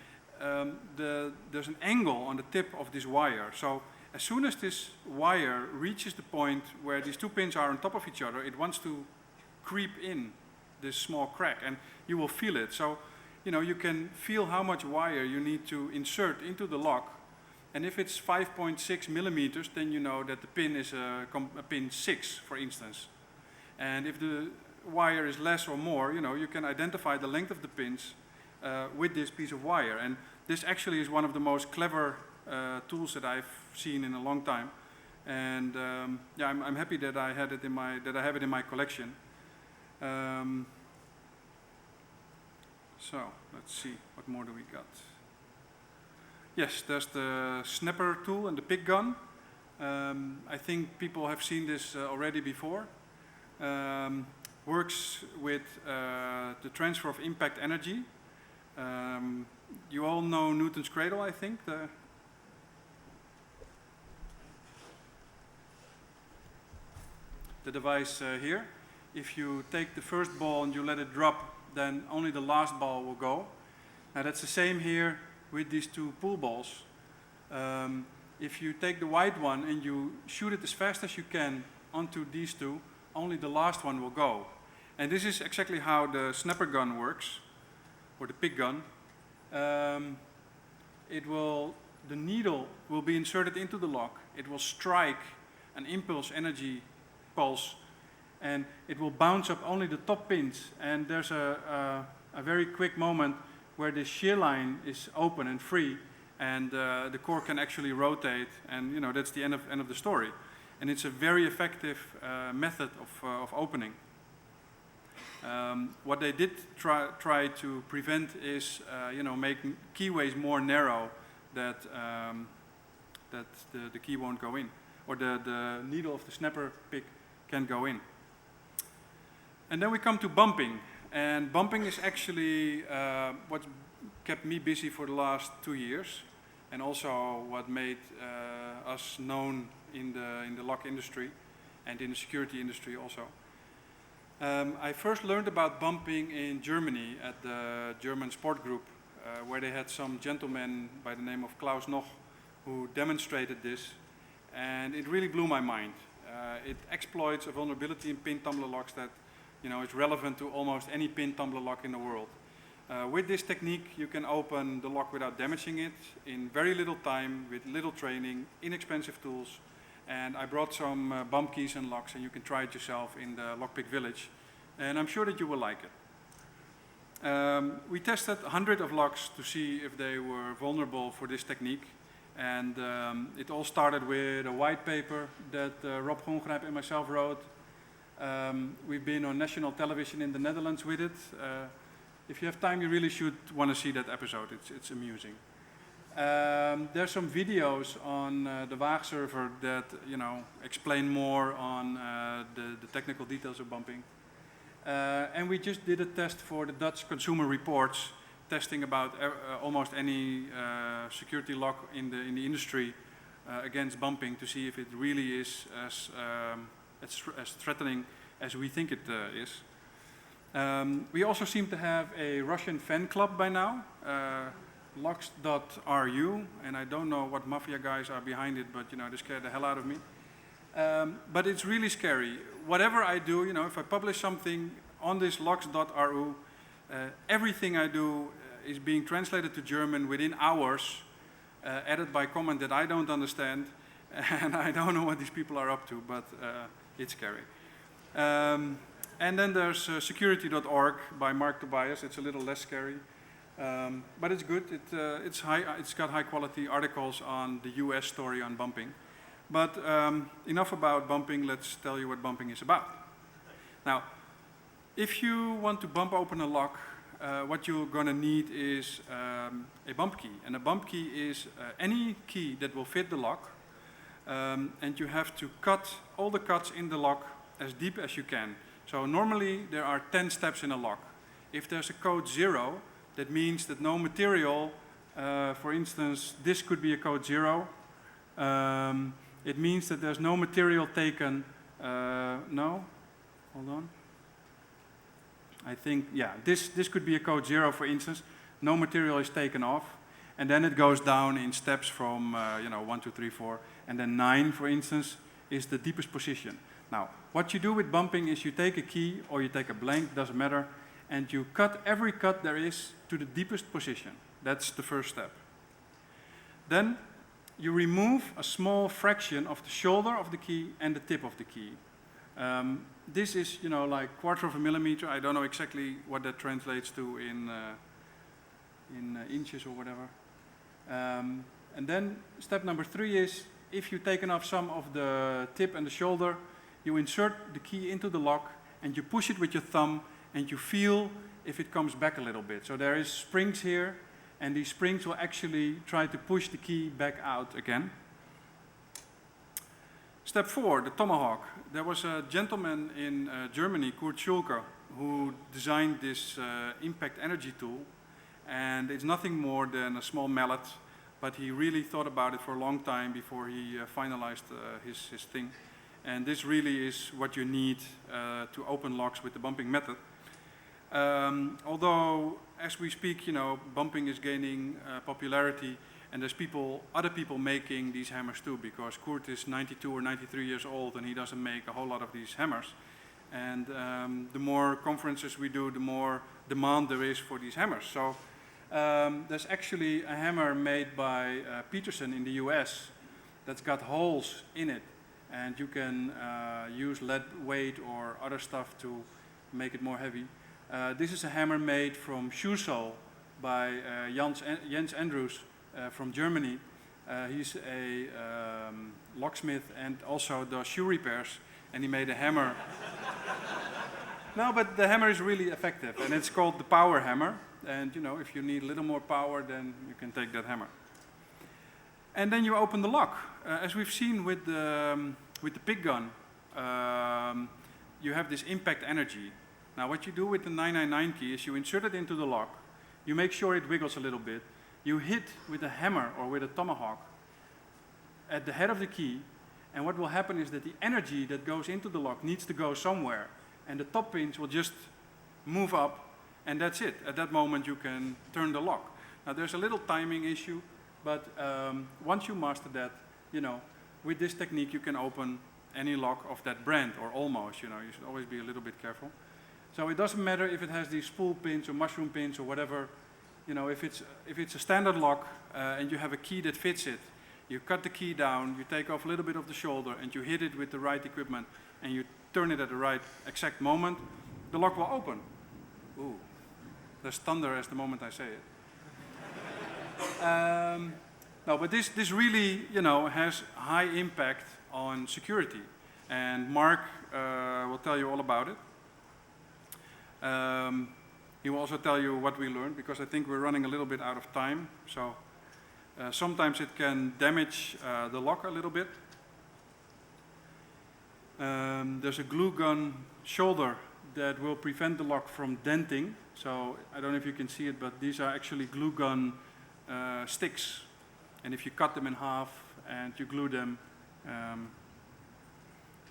there's an angle on the tip of this wire. So as soon as this wire reaches the point where these two pins are on top of each other, it wants to creep in this small crack, and you will feel it. So, you know, you can feel how much wire you need to insert into the lock. And if it's 5.6 millimeters, then you know that the pin is a pin 6, for instance. And if the wire is less or more, you know, you can identify the length of the pins with this piece of wire. And this actually is one of the most clever tools that I've seen in a long time. And yeah, I'm happy that I have it in my collection. So let's see, what more do we got? Yes, there's the snapper tool and the pick gun. I think people have seen this already before. Works with the transfer of impact energy. You all know Newton's cradle, I think. The device here. If you take the first ball and you let it drop, then only the last ball will go. Now that's the same here with these two pool balls. If you take the white one and you shoot it as fast as you can onto these two, only the last one will go. And this is exactly how the snapper gun works, or the pick gun. The needle will be inserted into the lock. It will strike an impulse energy pulse, and it will bounce up only the top pins. And there's a very quick moment where the shear line is open and free, and the core can actually rotate, and you know, that's the end of the story. And it's a very effective method of opening. What they did try to prevent is, you know, make keyways more narrow, that the key won't go in, or the needle of the snapper pick can go in. And then we come to bumping. And bumping is actually what kept me busy for the last 2 years, and also what made us known in the lock industry and in the security industry also. I first learned about bumping in Germany at the German sport group, where they had some gentleman by the name of Klaus Noch who demonstrated this, and it really blew my mind. It exploits a vulnerability in pin tumbler locks that, you know, is relevant to almost any pin tumbler lock in the world. With this technique, you can open the lock without damaging it in very little time, with little training, inexpensive tools. And I brought some bump keys and locks, and you can try it yourself in the Lockpick village. And I'm sure that you will like it. We tested 100 of locks to see if they were vulnerable for this technique. And it all started with a white paper that Rob Gongrijp and myself wrote. We've been on national television in the Netherlands with it. If you have time, you really should want to see that episode. It's amusing. There's some videos on the Waag server that, you know, explain more on the technical details of bumping. And we just did a test for the Dutch Consumer Reports, testing about almost any security lock in the industry against bumping, to see if it really is as threatening as we think it is. We also seem to have a Russian fan club by now, locks.ru, and I don't know what mafia guys are behind it, but you know, they scare the hell out of me. But it's really scary. Whatever I do, you know, if I publish something on this locks.ru, everything I do is being translated to German within hours, added by comment that I don't understand, and I don't know what these people are up to, but it's scary. And then there's security.org by Marc Tobias. It's a little less scary, but it's good. It's got high quality articles on the US story on bumping. But enough about bumping, let's tell you what bumping is about. Now, if you want to bump open a lock, what you're going to need is a bump key. And a bump key is any key that will fit the lock. And you have to cut all the cuts in the lock as deep as you can. So normally there are 10 steps in a lock. If there's a code 0, that means that no material, for instance, this could be a code 0. It means that there's no material taken. No, hold on. I think, yeah, this could be a code 0, for instance. No material is taken off. And then it goes down in steps from 1, 2, 3, 4, and then 9, for instance, is the deepest position. Now, what you do with bumping is you take a key or you take a blank, doesn't matter, and you cut every cut there is to the deepest position. That's the first step. Then you remove a small fraction of the shoulder of the key and the tip of the key. This is, like quarter of a millimeter. I don't know exactly what that translates to in inches or whatever. And then step number 3 is, if you've taken off some of the tip and the shoulder, you insert the key into the lock and you push it with your thumb and you feel if it comes back a little bit. So there is springs here, and these springs will actually try to push the key back out again. Step 4, the tomahawk. There was a gentleman in Germany, Kurt Schulke, who designed this impact energy tool. And it's nothing more than a small mallet, but he really thought about it for a long time before he finalized his thing. And this really is what you need to open locks with the bumping method. Although, as we speak, bumping is gaining popularity, and there's other people making these hammers too, because Kurt is 92 or 93 years old and he doesn't make a whole lot of these hammers. And the more conferences we do, the more demand there is for these hammers. So there's actually a hammer made by Peterson in the US that's got holes in it, and you can use lead weight or other stuff to make it more heavy. This is a hammer made from shoe sole by Jens Andrews from Germany. He's a locksmith and also does shoe repairs, and he made a hammer. No, but the hammer is really effective, and it's called the power hammer. And if you need a little more power, then you can take that hammer. And then you open the lock. As we've seen with the pick gun, you have this impact energy. Now what you do with the 999 key is you insert it into the lock, you make sure it wiggles a little bit, you hit with a hammer or with a tomahawk at the head of the key, and what will happen is that the energy that goes into the lock needs to go somewhere, and the top pins will just move up, and that's it. At that moment you can turn the lock. Now there's a little timing issue, but once you master that, with this technique you can open any lock of that brand, or almost, you should always be a little bit careful. So it doesn't matter if it has these spool pins or mushroom pins or whatever, if it's a standard lock and you have a key that fits it, you cut the key down, you take off a little bit of the shoulder and you hit it with the right equipment and you turn it at the right exact moment, the lock will open. Ooh, there's thunder as the moment I say it. No, but this really, has high impact on security, and Marc will tell you all about it. He will also tell you what we learned, because I think we're running a little bit out of time. So sometimes it can damage the lock a little bit. There's a glue gun shoulder that will prevent the lock from denting. So I don't know if you can see it, but these are actually glue gun sticks. And if you cut them in half and you glue them,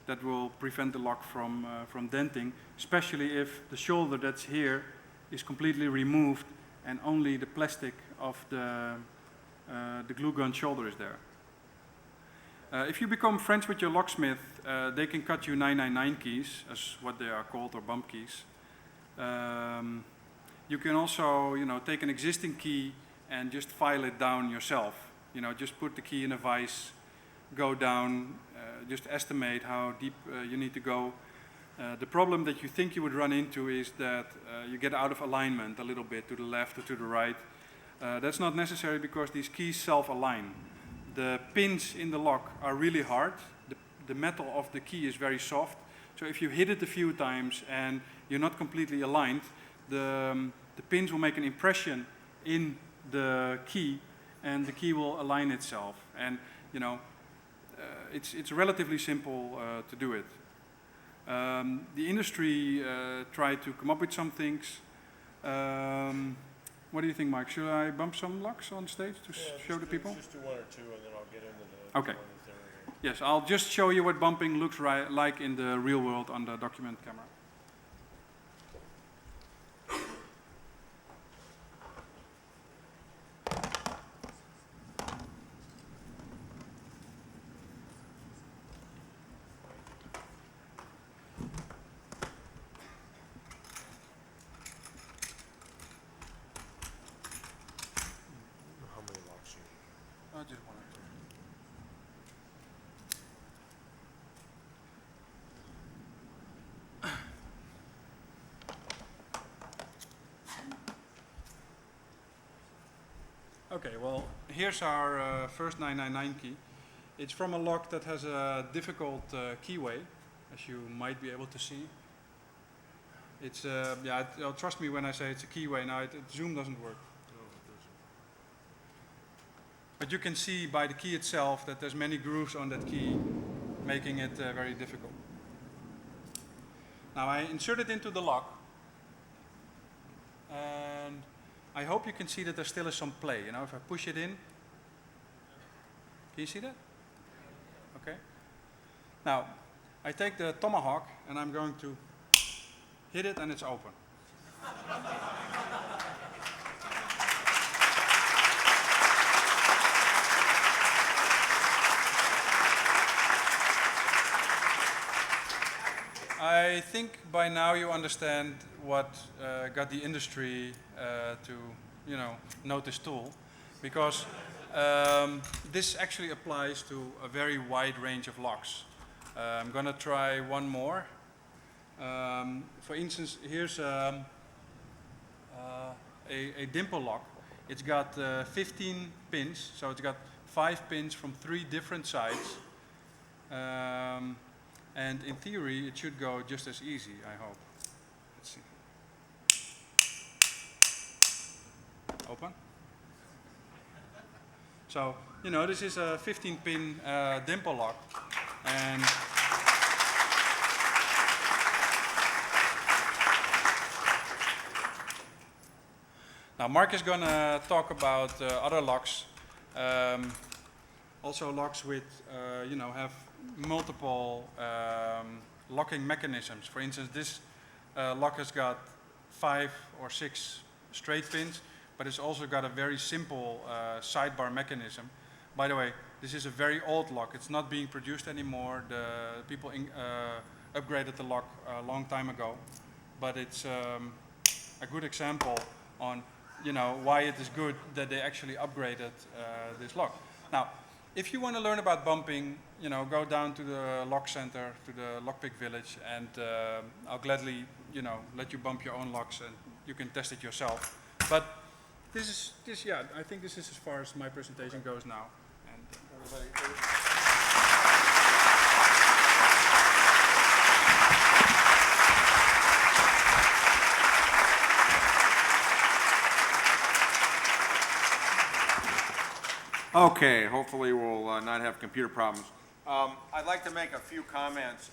that will prevent the lock from denting, especially if the shoulder that's here is completely removed and only the plastic of the glue gun shoulder is there. If you become friends with your locksmith, they can cut you 999 keys, as what they are called, or bump keys. You can also, take an existing key and just file it down yourself. Just put the key in a vise, go down, just estimate how deep you need to go. The problem that you think you would run into is that you get out of alignment a little bit to the left or to the right. That's not necessary, because these keys self-align. The pins in the lock are really hard. The metal of the key is very soft. So if you hit it a few times and you're not completely aligned, the pins will make an impression in the key, and the key will align itself. And it's relatively simple to do it. The industry tried to come up with some things. What do you think, Marc? Should I bump some locks on stage to show the people? Just do one or two, and then I'll get into the Okay. one that's there. Yes, I'll just show you what bumping looks like in the real world on the document camera. Okay, well, here's our first 999 key. It's from a lock that has a difficult keyway, as you might be able to see. It's, trust me when I say it's a keyway. Now, zoom doesn't work. But you can see by the key itself that there's many grooves on that key, making it very difficult. Now, I insert it into the lock. And I hope you can see that there still is some play. You know, if I push it in, can you see that? Okay. Now, I take the tomahawk and I'm going to hit it and it's open. I think by now you understand what got the industry to, note this tool, because this actually applies to a very wide range of locks. I'm going to try one more. For instance, here's a dimple lock. It's got 15 pins, so it's got 5 pins from 3 different sides. And in theory, it should go just as easy, I hope. Let's see. Open. So, this is a 15-pin dimple lock. And now Marc is going to talk about other locks. Also locks with, have multiple locking mechanisms. For instance, this lock has got 5 or 6 straight pins, but it's also got a very simple sidebar mechanism. By the way, this is a very old lock. It's not being produced anymore. The people upgraded the lock a long time ago, but it's a good example on why it is good that they actually upgraded this lock. Now, if you want to learn about bumping, go down to the lock center, to the lockpick village, and I'll gladly, let you bump your own locks and you can test it yourself. But I think this is as far as my presentation goes now. And, Okay, hopefully we'll not have computer problems. I'd like to make a few comments.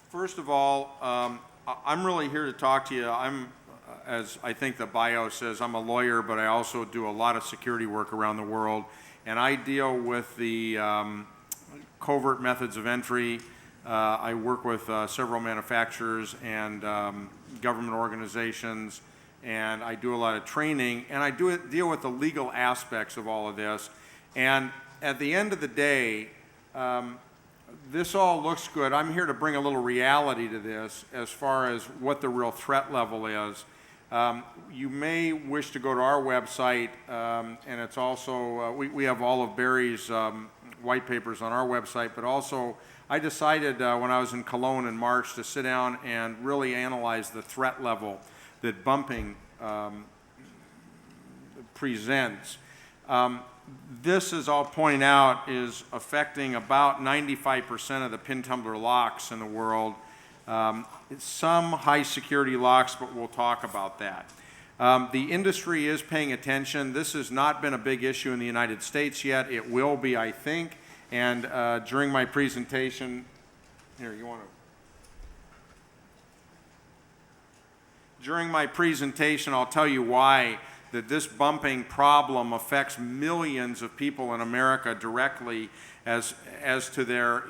First of all, I'm really here to talk to you. As I think the bio says, I'm a lawyer, but I also do a lot of security work around the world, and I deal with the covert methods of entry. I work with several manufacturers and government organizations, and I do a lot of training, and I deal with the legal aspects of all of this. And at the end of the day, this all looks good. I'm here to bring a little reality to this as far as what the real threat level is. You may wish to go to our website, and it's also, we have all of Barry's white papers on our website, but also I decided when I was in Cologne in March to sit down and really analyze the threat level that bumping presents. This, as I'll point out, is affecting about 95% of the pin tumbler locks in the world. Some high security locks, but we'll talk about that. The industry is paying attention. This has not been a big issue in the United States yet. It will be, I think. And during my presentation, here, you want to? During my presentation, I'll tell you why that this bumping problem affects millions of people in America directly as to their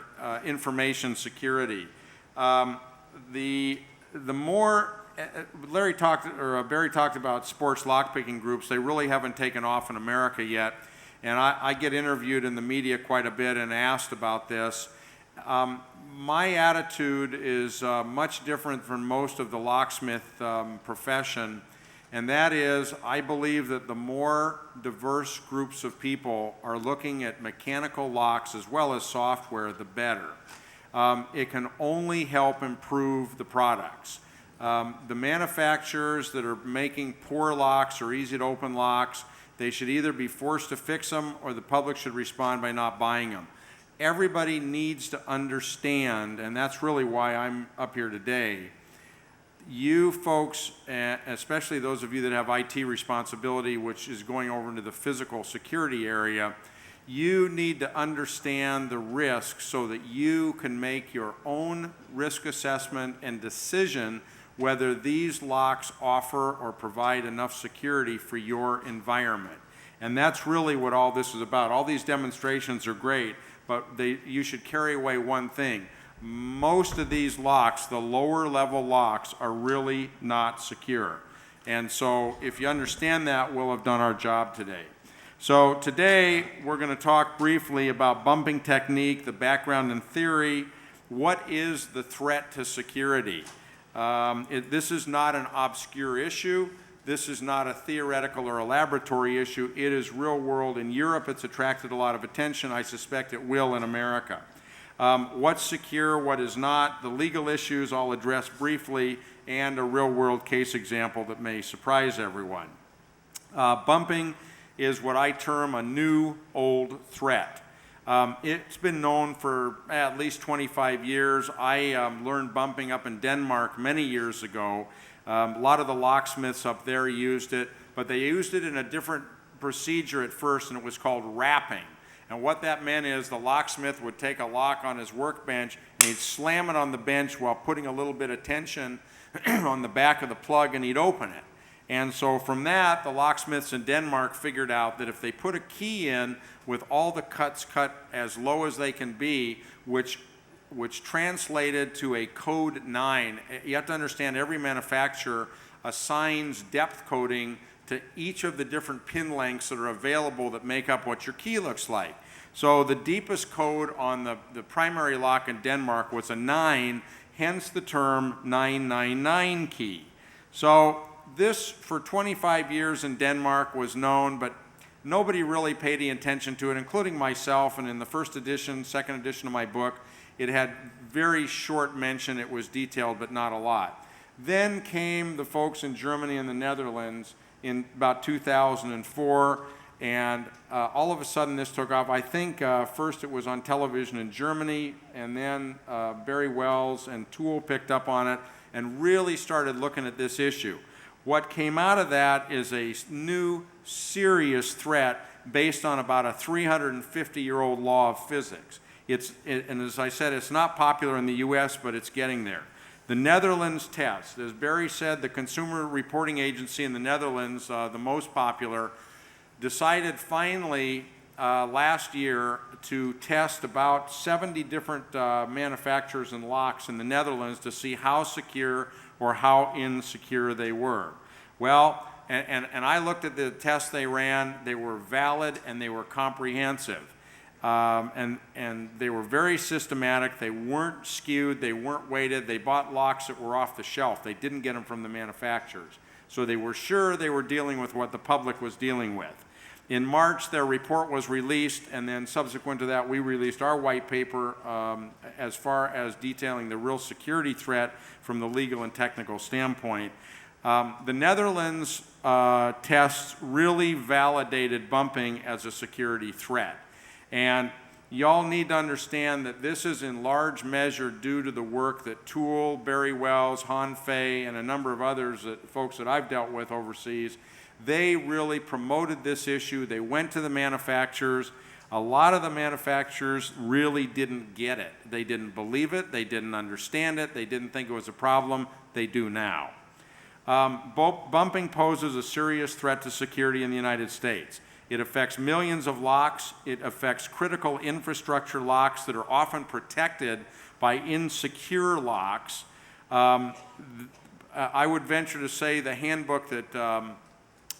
information security. The more Barry talked about sports lockpicking groups. They really haven't taken off in America yet, and I get interviewed in the media quite a bit and asked about this. My attitude is much different from most of the locksmith profession, and that is I believe that the more diverse groups of people are looking at mechanical locks as well as software, the better. It can only help improve the products. The manufacturers that are making poor locks or easy to open locks, they should either be forced to fix them or the public should respond by not buying them. Everybody needs to understand, and that's really why I'm up here today. You folks, especially those of you that have IT responsibility, which is going over into the physical security area, you need to understand the risks so that you can make your own risk assessment and decision whether these locks offer or provide enough security for your environment. And that's really what all this is about. All these demonstrations are great, but you should carry away one thing. Most of these locks, the lower level locks, are really not secure. And so if you understand that, we'll have done our job today. So today we're going to talk briefly about bumping technique, the background and theory. What is the threat to security? This is not an obscure issue. This is not a theoretical or a laboratory issue. It is real world. In Europe, it's attracted a lot of attention. I suspect it will in America. What's secure, what is not, the legal issues I'll address briefly, and a real world case example that may surprise everyone. Bumping is what I term a new old threat. It's been known for at least 25 years. I learned bumping up in Denmark many years ago. A lot of the locksmiths up there used it, but they used it in a different procedure at first, and it was called wrapping. And what that meant is the locksmith would take a lock on his workbench and he'd slam it on the bench while putting a little bit of tension on the back of the plug, and he'd open it. And so from that, the locksmiths in Denmark figured out that if they put a key in with all the cuts cut as low as they can be, which translated to a code 9, you have to understand every manufacturer assigns depth coding to each of the different pin lengths that are available that make up what your key looks like. So the deepest code on the primary lock in Denmark was a 9, hence the term 999 key. So this, for 25 years in Denmark, was known, but nobody really paid any attention to it, including myself. And in the first edition, second edition of my book, it had very short mention. It was detailed, but not a lot. Then came the folks in Germany and the Netherlands in about 2004, and all of a sudden this took off. I think first it was on television in Germany, and then Barry Wels and Tool picked up on it and really started looking at this issue. What came out of that is a new serious threat based on about a 350-year-old law of physics. And as I said, it's not popular in the US, but it's getting there. The Netherlands test. As Barry said, the Consumer Reporting Agency in the Netherlands, the most popular, decided finally last year to test about 70 different manufacturers and locks in the Netherlands to see how secure or how insecure they were. Well, and I looked at the tests they ran. They were valid and they were comprehensive. And they were very systematic. They weren't skewed. They weren't weighted. They bought locks that were off the shelf. They didn't get them from the manufacturers. So they were sure they were dealing with what the public was dealing with. In March, their report was released, and then subsequent to that, we released our white paper as far as detailing the real security threat from the legal and technical standpoint. The Netherlands tests really validated bumping as a security threat. And y'all need to understand that this is in large measure due to the work that Tool, Barry Wels, Falle, and a number of others, folks that I've dealt with overseas, they really promoted this issue. They went to the manufacturers. A lot of the manufacturers really didn't get it. They didn't believe it. They didn't understand it. They didn't think it was a problem. They do now. Bumping poses a serious threat to security in the United States. It affects millions of locks. It affects critical infrastructure locks that are often protected by insecure locks. I would venture to say the handbook that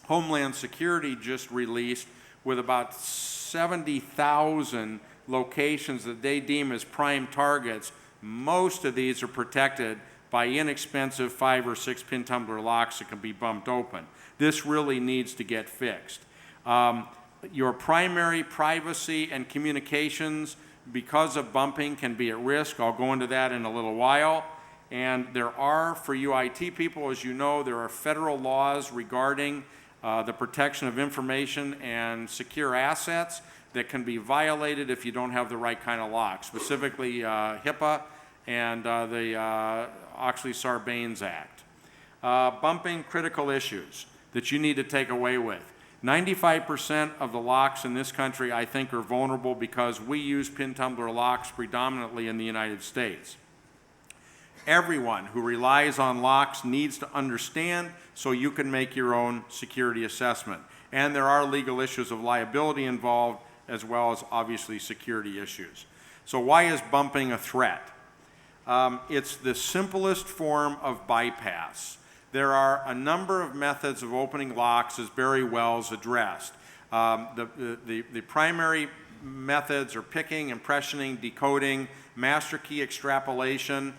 Homeland Security just released, with about 70,000 locations that they deem as prime targets, most of these are protected by inexpensive 5 or 6 pin tumbler locks that can be bumped open. This really needs to get fixed. Your primary privacy and communications because of bumping can be at risk. I'll go into that in a little while. And there are, for you IT people, as you know, there are federal laws regarding the protection of information and secure assets that can be violated if you don't have the right kind of lock, specifically HIPAA and the Oxley-Sarbanes Act. Bumping critical issues that you need to take away with. 95% of the locks in this country, I think, are vulnerable because we use pin tumbler locks predominantly in the United States. Everyone who relies on locks needs to understand so you can make your own security assessment. And there are legal issues of liability involved, as well as obviously security issues. So why is bumping a threat? It's the simplest form of bypass. There are a number of methods of opening locks, as Barry Wels addressed. The primary methods are picking, impressioning, decoding, master key extrapolation,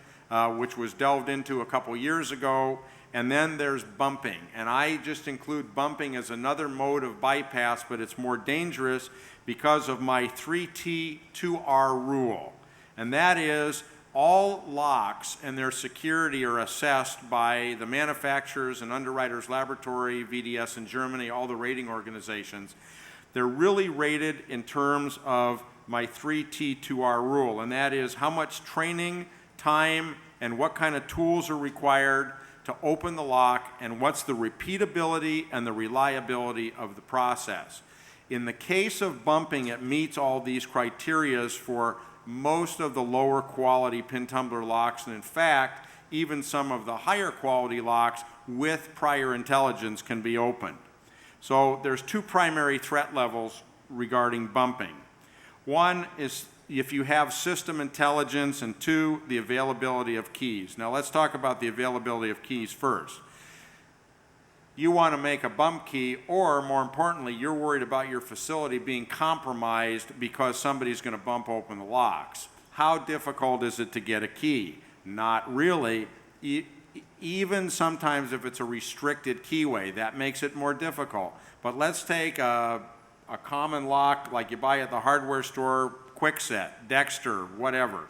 which was delved into a couple years ago, and then there's bumping. And I just include bumping as another mode of bypass, but it's more dangerous because of my 3T 2R rule. And that is, all locks and their security are assessed by the manufacturers and underwriters laboratory, VDS in Germany, all the rating organizations. They're really rated in terms of my 3T2R rule, and that is how much training, time, and what kind of tools are required to open the lock, and what's the repeatability and the reliability of the process. In the case of bumping, it meets all these criteria for most of the lower quality pin tumbler locks, and in fact, even some of the higher quality locks with prior intelligence can be opened. So there's two primary threat levels regarding bumping. One is if you have system intelligence, and two, the availability of keys. Now let's talk about the availability of keys first. You want to make a bump key, or more importantly, you're worried about your facility being compromised because somebody's going to bump open the locks. How difficult is it to get a key? Not really. Even sometimes if it's a restricted keyway, that makes it more difficult. But let's take a common lock like you buy at the hardware store, Kwikset, Dexter, whatever.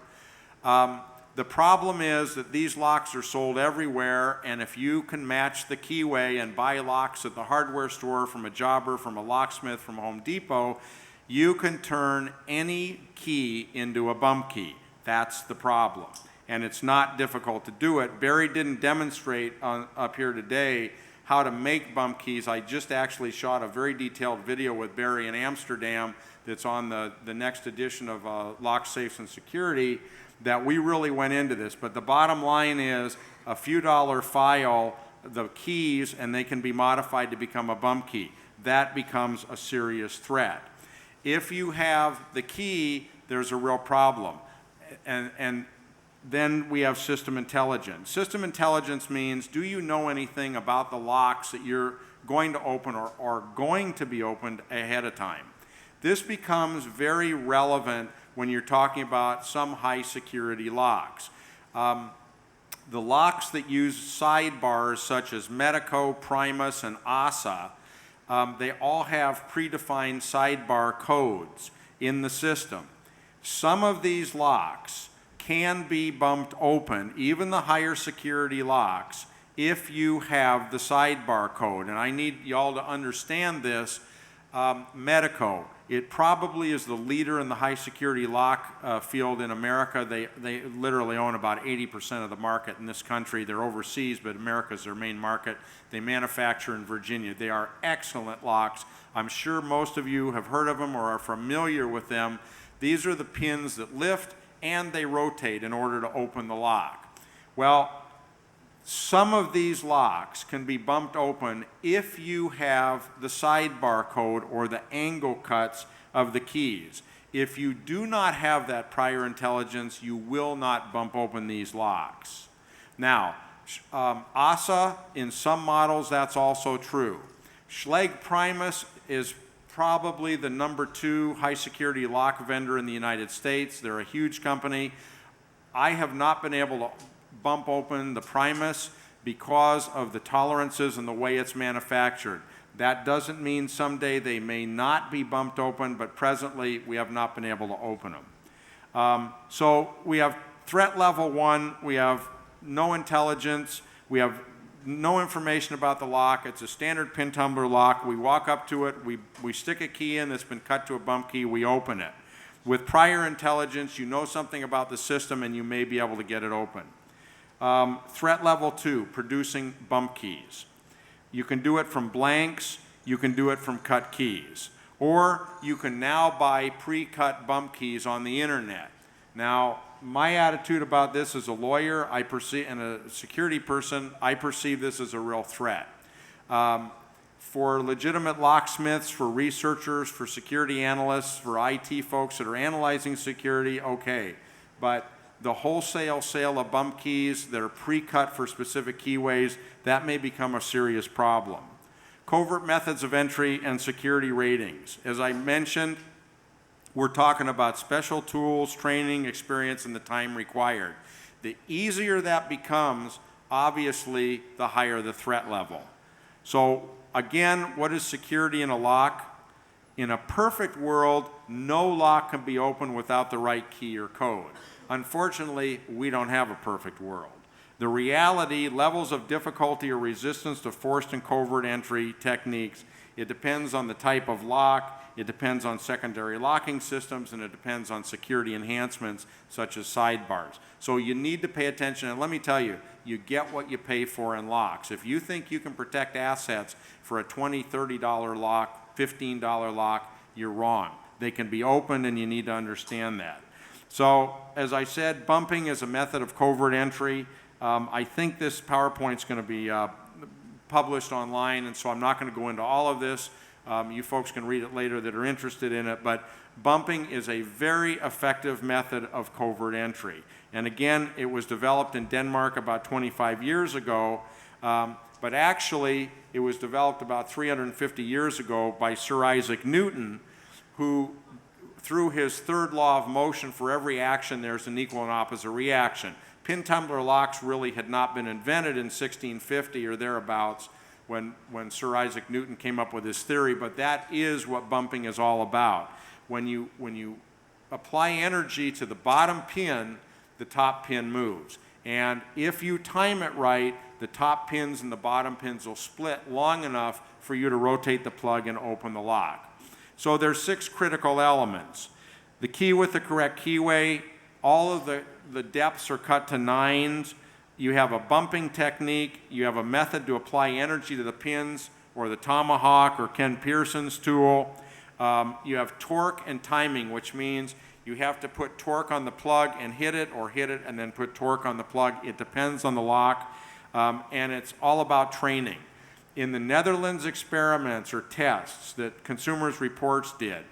The problem is that these locks are sold everywhere, and if you can match the keyway and buy locks at the hardware store from a jobber, from a locksmith, from Home Depot, you can turn any key into a bump key. That's the problem. And it's not difficult to do it. Barry didn't demonstrate up here today how to make bump keys. I just actually shot a very detailed video with Barry in Amsterdam that's on the next edition of Lock, Safes, and Security, that we really went into this. But the bottom line is a few dollar file the keys, and they can be modified to become a bump key. That becomes a serious threat. If you have the key, there's a real problem. And then we have system intelligence. System intelligence means, do you know anything about the locks that you're going to open or are going to be opened ahead of time? This becomes very relevant when you're talking about some high security locks. The locks that use sidebars such as Medico, Primus, and ASA, they all have predefined sidebar codes in the system. Some of these locks can be bumped open, even the higher security locks, if you have the sidebar code. And I need y'all to understand this. Medico, it probably is the leader in the high security lock field in America. They literally own about 80% of the market in this country. They're overseas, but America's their main market. They manufacture in Virginia. They are excellent locks. I'm sure most of you have heard of them or are familiar with them. These are the pins that lift and they rotate in order to open the lock. Well, some of these locks can be bumped open if you have the sidebar code or the angle cuts of the keys. If you do not have that prior intelligence, you will not bump open these locks. Now, ASA, in some models, that's also true. Schlage Primus is probably the #2 high security lock vendor in the United States. They're a huge company. I have not been able to bump open the Primus because of the tolerances and the way it's manufactured. That doesn't mean someday they may not be bumped open, but presently we have not been able to open them. So we have threat level 1, we have no intelligence. We have no information about the lock. It's a standard pin tumbler lock. We walk up to it, we stick a key in that's been cut to a bump key, we open it. With prior intelligence, you know something about the system and you may be able to get it open. Threat level 2, producing bump keys. You can do it from blanks, you can do it from cut keys. Or you can now buy pre-cut bump keys on the internet. Now, my attitude about this as a lawyer and a security person, I perceive this as a real threat. For legitimate locksmiths, for researchers, for security analysts, for IT folks that are analyzing security, okay. But the wholesale sale of bump keys that are pre-cut for specific keyways, that may become a serious problem. Covert methods of entry and security ratings. As I mentioned, we're talking about special tools, training, experience, and the time required. The easier that becomes, obviously, the higher the threat level. So again, what is security in a lock? In a perfect world, no lock can be opened without the right key or code. Unfortunately, we don't have a perfect world. The reality, levels of difficulty or resistance to forced and covert entry techniques, it depends on the type of lock, it depends on secondary locking systems, and it depends on security enhancements such as sidebars. So you need to pay attention, and let me tell you, you get what you pay for in locks. If you think you can protect assets for a $20, $30 lock, $15 lock, you're wrong. They can be opened and you need to understand that. So, as I said, bumping is a method of covert entry. I think this PowerPoint's going to be published online, and so I'm not going to go into all of this. You folks can read it later that are interested in it, but bumping is a very effective method of covert entry. And again, it was developed in Denmark about 25 years ago, but actually it was developed about 350 years ago by Sir Isaac Newton, who, through his third law of motion, for every action there's an equal and opposite reaction. Pin tumbler locks really had not been invented in 1650 or thereabouts when Sir Isaac Newton came up with his theory, but that is what bumping is all about. When you apply energy to the bottom pin, the top pin moves. And if you time it right, the top pins and the bottom pins will split long enough for you to rotate the plug and open the lock. So there's 6 critical elements. The key with the correct keyway, all of the depths are cut to 9s. You have a bumping technique. You have a method to apply energy to the pins, or the tomahawk or Ken Pearson's tool. You have torque and timing, which means you have to put torque on the plug and hit it, or hit it and then put torque on the plug. It depends on the lock, and it's all about training. In the Netherlands experiments or tests that Consumers Reports did,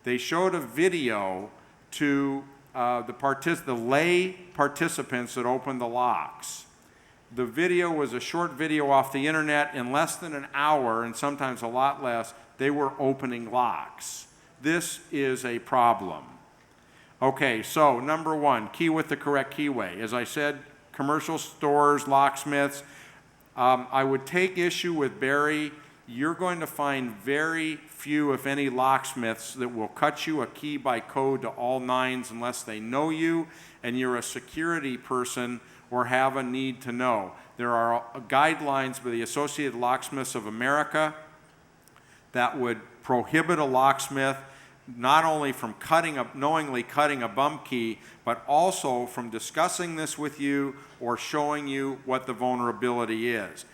they showed a video to the lay participants that opened the locks. The video was a short video off the internet. In less than an hour, and sometimes a lot less, they were opening locks. This is a problem. Okay, so number 1, key with the correct keyway. As I said, commercial stores, locksmiths, I would take issue with Barry. You're going to find very few, if any, locksmiths that will cut you a key by code to all 9s unless they know you and you're a security person or have a need to know. There are guidelines by the Associated Locksmiths of America that would prohibit a locksmith not only from knowingly cutting a bump key, but also from discussing this with you or showing you what the vulnerability is.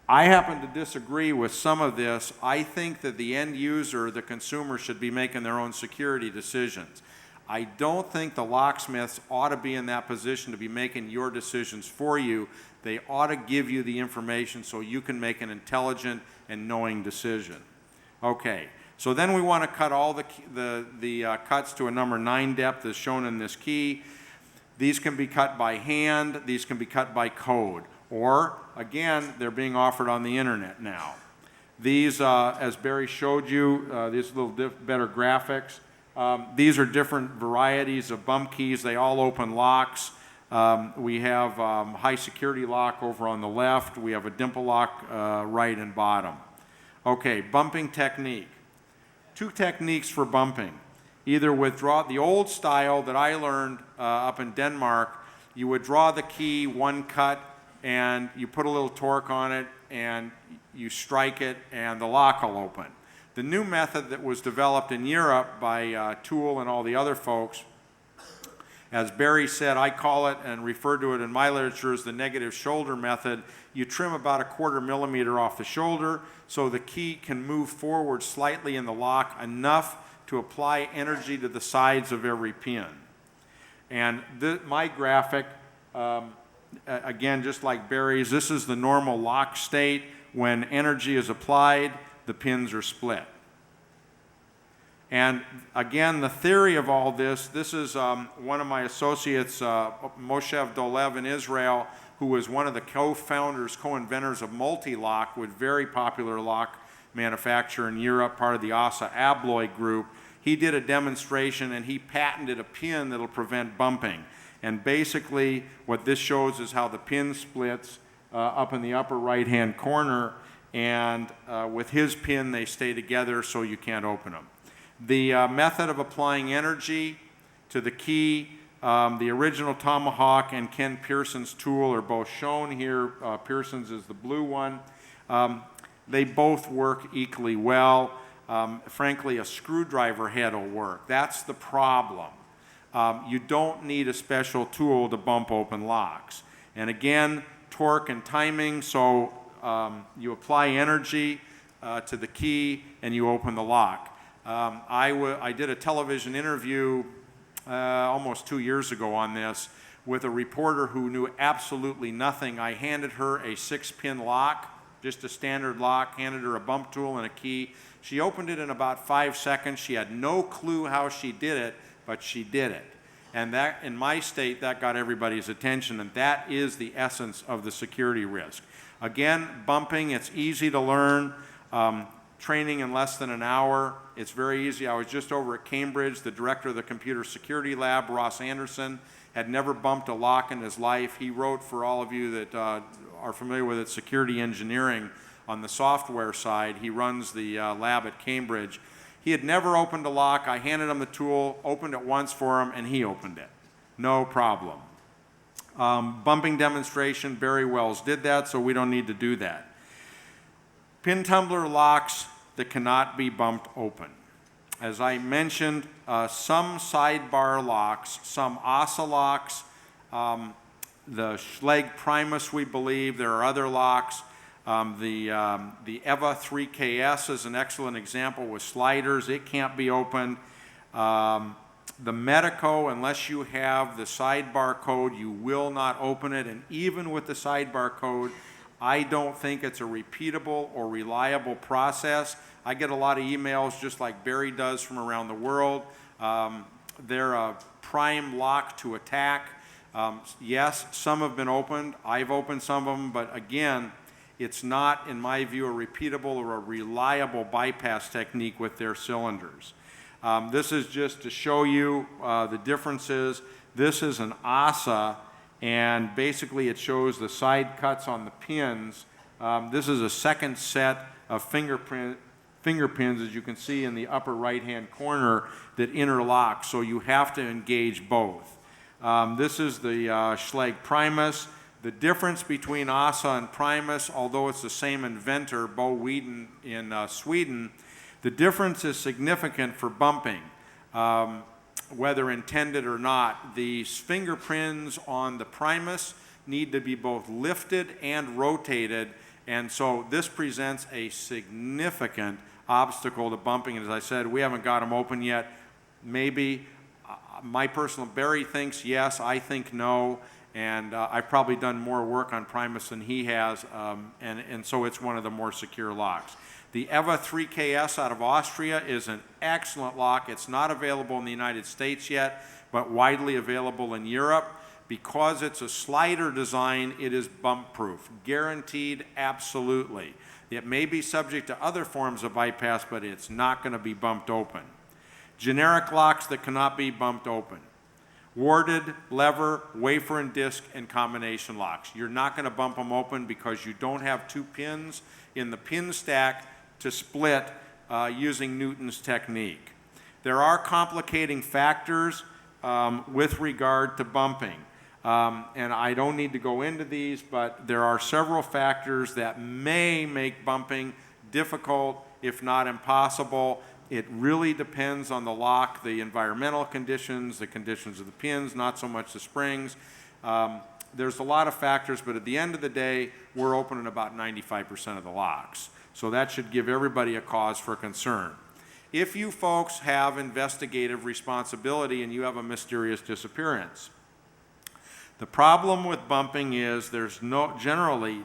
I happen to disagree with some of this. I think that the end user, the consumer, should be making their own security decisions. I don't think the locksmiths ought to be in that position to be making your decisions for you. They ought to give you the information so you can make an intelligent and knowing decision. Okay, so then we want to cut all the cuts to a number 9 depth as shown in this key. These can be cut by hand, these can be cut by code, or again, they're being offered on the internet now. These, as Barry showed you, these little better graphics. These are different varieties of bump keys. They all open locks. We have high security lock over on the left. We have a dimple lock right and bottom. Okay, bumping technique. 2 techniques for bumping. Either withdraw the old style that I learned up in Denmark. you withdraw the key, one cut, and you put a little torque on it, and you strike it, and the lock will open. The new method that was developed in Europe by Tool and all the other folks, as Barry said, I call it and refer to it in my literature as the negative shoulder method. You trim about 1/4 millimeter off the shoulder so the key can move forward slightly in the lock, enough to apply energy to the sides of every pin. And my graphic, again, just like Barry's, this is the normal lock state. When energy is applied, the pins are split. And again, the theory of all this is one of my associates, Moshe Dolev in Israel, who was one of the co-founders, co-inventors of Multi-Lock, with very popular lock manufacturer in Europe, part of the ASA Abloy group. He did a demonstration and he patented a pin that'll prevent bumping. And basically what this shows is how the pin splits up in the upper right-hand corner, and with his pin they stay together so you can't open them. The method of applying energy to the key, the original Tomahawk and Ken Pearson's tool are both shown here. Pearson's is the blue one. They both work equally well. Frankly, a screwdriver head will work. That's the problem. You don't need a special tool to bump open locks. And again, torque and timing, so you apply energy to the key and you open the lock. I did a television interview almost 2 years ago on this with a reporter who knew absolutely nothing. I handed her a 6-pin lock, just a standard lock, handed her a bump tool and a key. She opened it in about 5 seconds. She had no clue how she did it, but she did it. And that, in my state, that got everybody's attention, and that is the essence of the security risk. Again, bumping, it's easy to learn. Training in less than an hour. It's very easy. I was just over at Cambridge. The director of the computer security lab, Ross Anderson, had never bumped a lock in his life. He wrote, for all of you that are familiar with it, security engineering on the software side. He runs the lab at Cambridge. He had never opened a lock. I handed him the tool, opened it once for him, and he opened it. No problem. Bumping demonstration, Barry Wels did that, so we don't need to do that. Pin tumbler locks that cannot be bumped open. As I mentioned, some sidebar locks, some ASA locks, the Schlage Primus, we believe. There are other locks. The EVA 3KS is an excellent example with sliders. It can't be opened. The Medico, unless you have the sidebar code, you will not open it. And even with the sidebar code, I don't think it's a repeatable or reliable process. I get a lot of emails, just like Barry does, from around the world. They're a prime lock to attack. Yes, some have been opened. I've opened some of them, but again, it's not, in my view, a repeatable or a reliable bypass technique with their cylinders. This is just to show you the differences. This is an ASA, and basically it shows the side cuts on the pins. This is a second set of finger pins, as you can see in the upper right-hand corner, that interlock, so you have to engage both. This is the Schlage Primus. The difference between ASA and Primus, although it's the same inventor, Bo Whedon in Sweden, the difference is significant for bumping, whether intended or not. The fingerprints on the Primus need to be both lifted and rotated, and so this presents a significant obstacle to bumping. And as I said, we haven't got them open yet. Maybe. My personal, Barry thinks yes, I think no, and I've probably done more work on Primus than he has, and so it's one of the more secure locks. The EVA 3KS out of Austria is an excellent lock. It's not available in the United States yet, but widely available in Europe. Because it's a slider design, it is bump-proof. Guaranteed, absolutely. It may be subject to other forms of bypass, but it's not going to be bumped open. Generic locks that cannot be bumped open. Warded, lever, wafer and disc, and combination locks. You're not going to bump them open because you don't have 2 pins in the pin stack to split using Newton's technique. There are complicating factors with regard to bumping. And I don't need to go into these, but there are several factors that may make bumping difficult, if not impossible. It really depends on the lock, the environmental conditions, the conditions of the pins, not so much the springs. There's a lot of factors, but at the end of the day, we're opening about 95% of the locks. So that should give everybody a cause for concern. If you folks have investigative responsibility and you have a mysterious disappearance, the problem with bumping is there's generally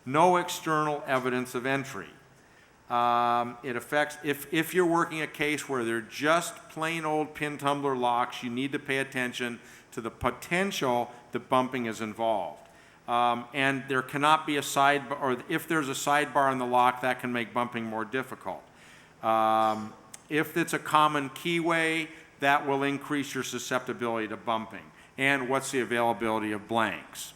no external evidence of entry. It affects, if you're working a case where they're just plain old pin tumbler locks, you need to pay attention to the potential that bumping is involved. And there cannot be a sidebar, or if there's a sidebar on the lock, that can make bumping more difficult. If it's a common keyway, that will increase your susceptibility to bumping. And what's the availability of blanks?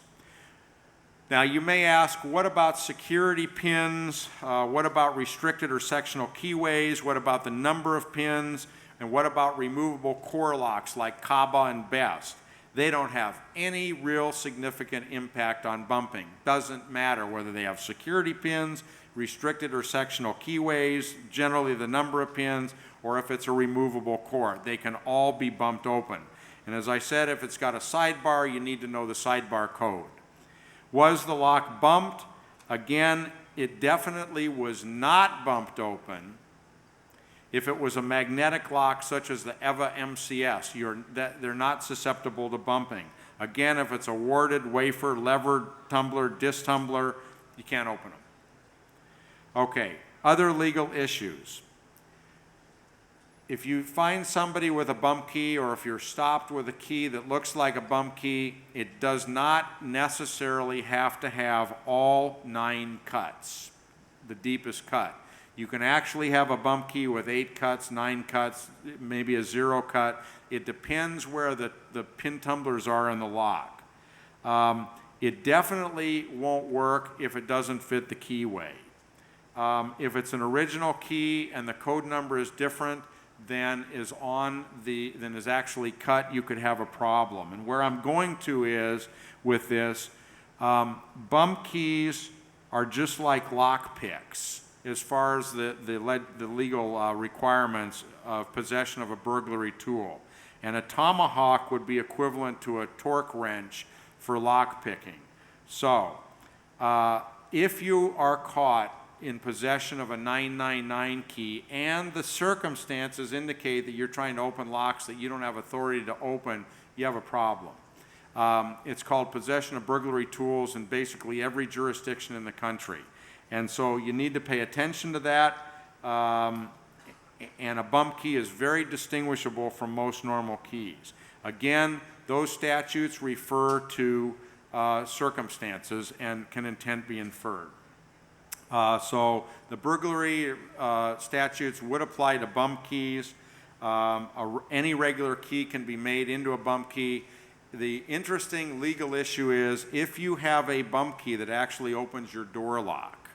Now you may ask, what about security pins? What about restricted or sectional keyways? What about the number of pins? And what about removable core locks like Kaba and Best? They don't have any real significant impact on bumping. Doesn't matter whether they have security pins, restricted or sectional keyways, generally the number of pins, or if it's a removable core. They can all be bumped open. And as I said, if it's got a sidebar, you need to know the sidebar code. Was the lock bumped? Again, it definitely was not bumped open. If it was a magnetic lock such as the EVA MCS, they're not susceptible to bumping. Again, if it's a warded, wafer, levered tumbler, disc tumbler, you can't open them. Okay, other legal issues. If you find somebody with a bump key, or if you're stopped with a key that looks like a bump key, it does not necessarily have to have all 9 cuts, the deepest cut. You can actually have a bump key with 8 cuts, 9 cuts, maybe a 0 cut. It depends where the pin tumblers are in the lock. It definitely won't work if it doesn't fit the keyway. If it's an original key and the code number is different than is actually cut, you could have a problem. And where I'm going to is with this, bump keys are just like lock picks as far as the legal requirements of possession of a burglary tool. And a tomahawk would be equivalent to a torque wrench for lock picking. So if you are caught in possession of a 999 key and the circumstances indicate that you're trying to open locks that you don't have authority to open, you have a problem. It's called possession of burglary tools in basically every jurisdiction in the country. And so you need to pay attention to that. And a bump key is very distinguishable from most normal keys. Again, those statutes refer to circumstances and can intent be inferred. So the burglary statutes would apply to bump keys. Any regular key can be made into a bump key. The interesting legal issue is if you have a bump key that actually opens your door lock.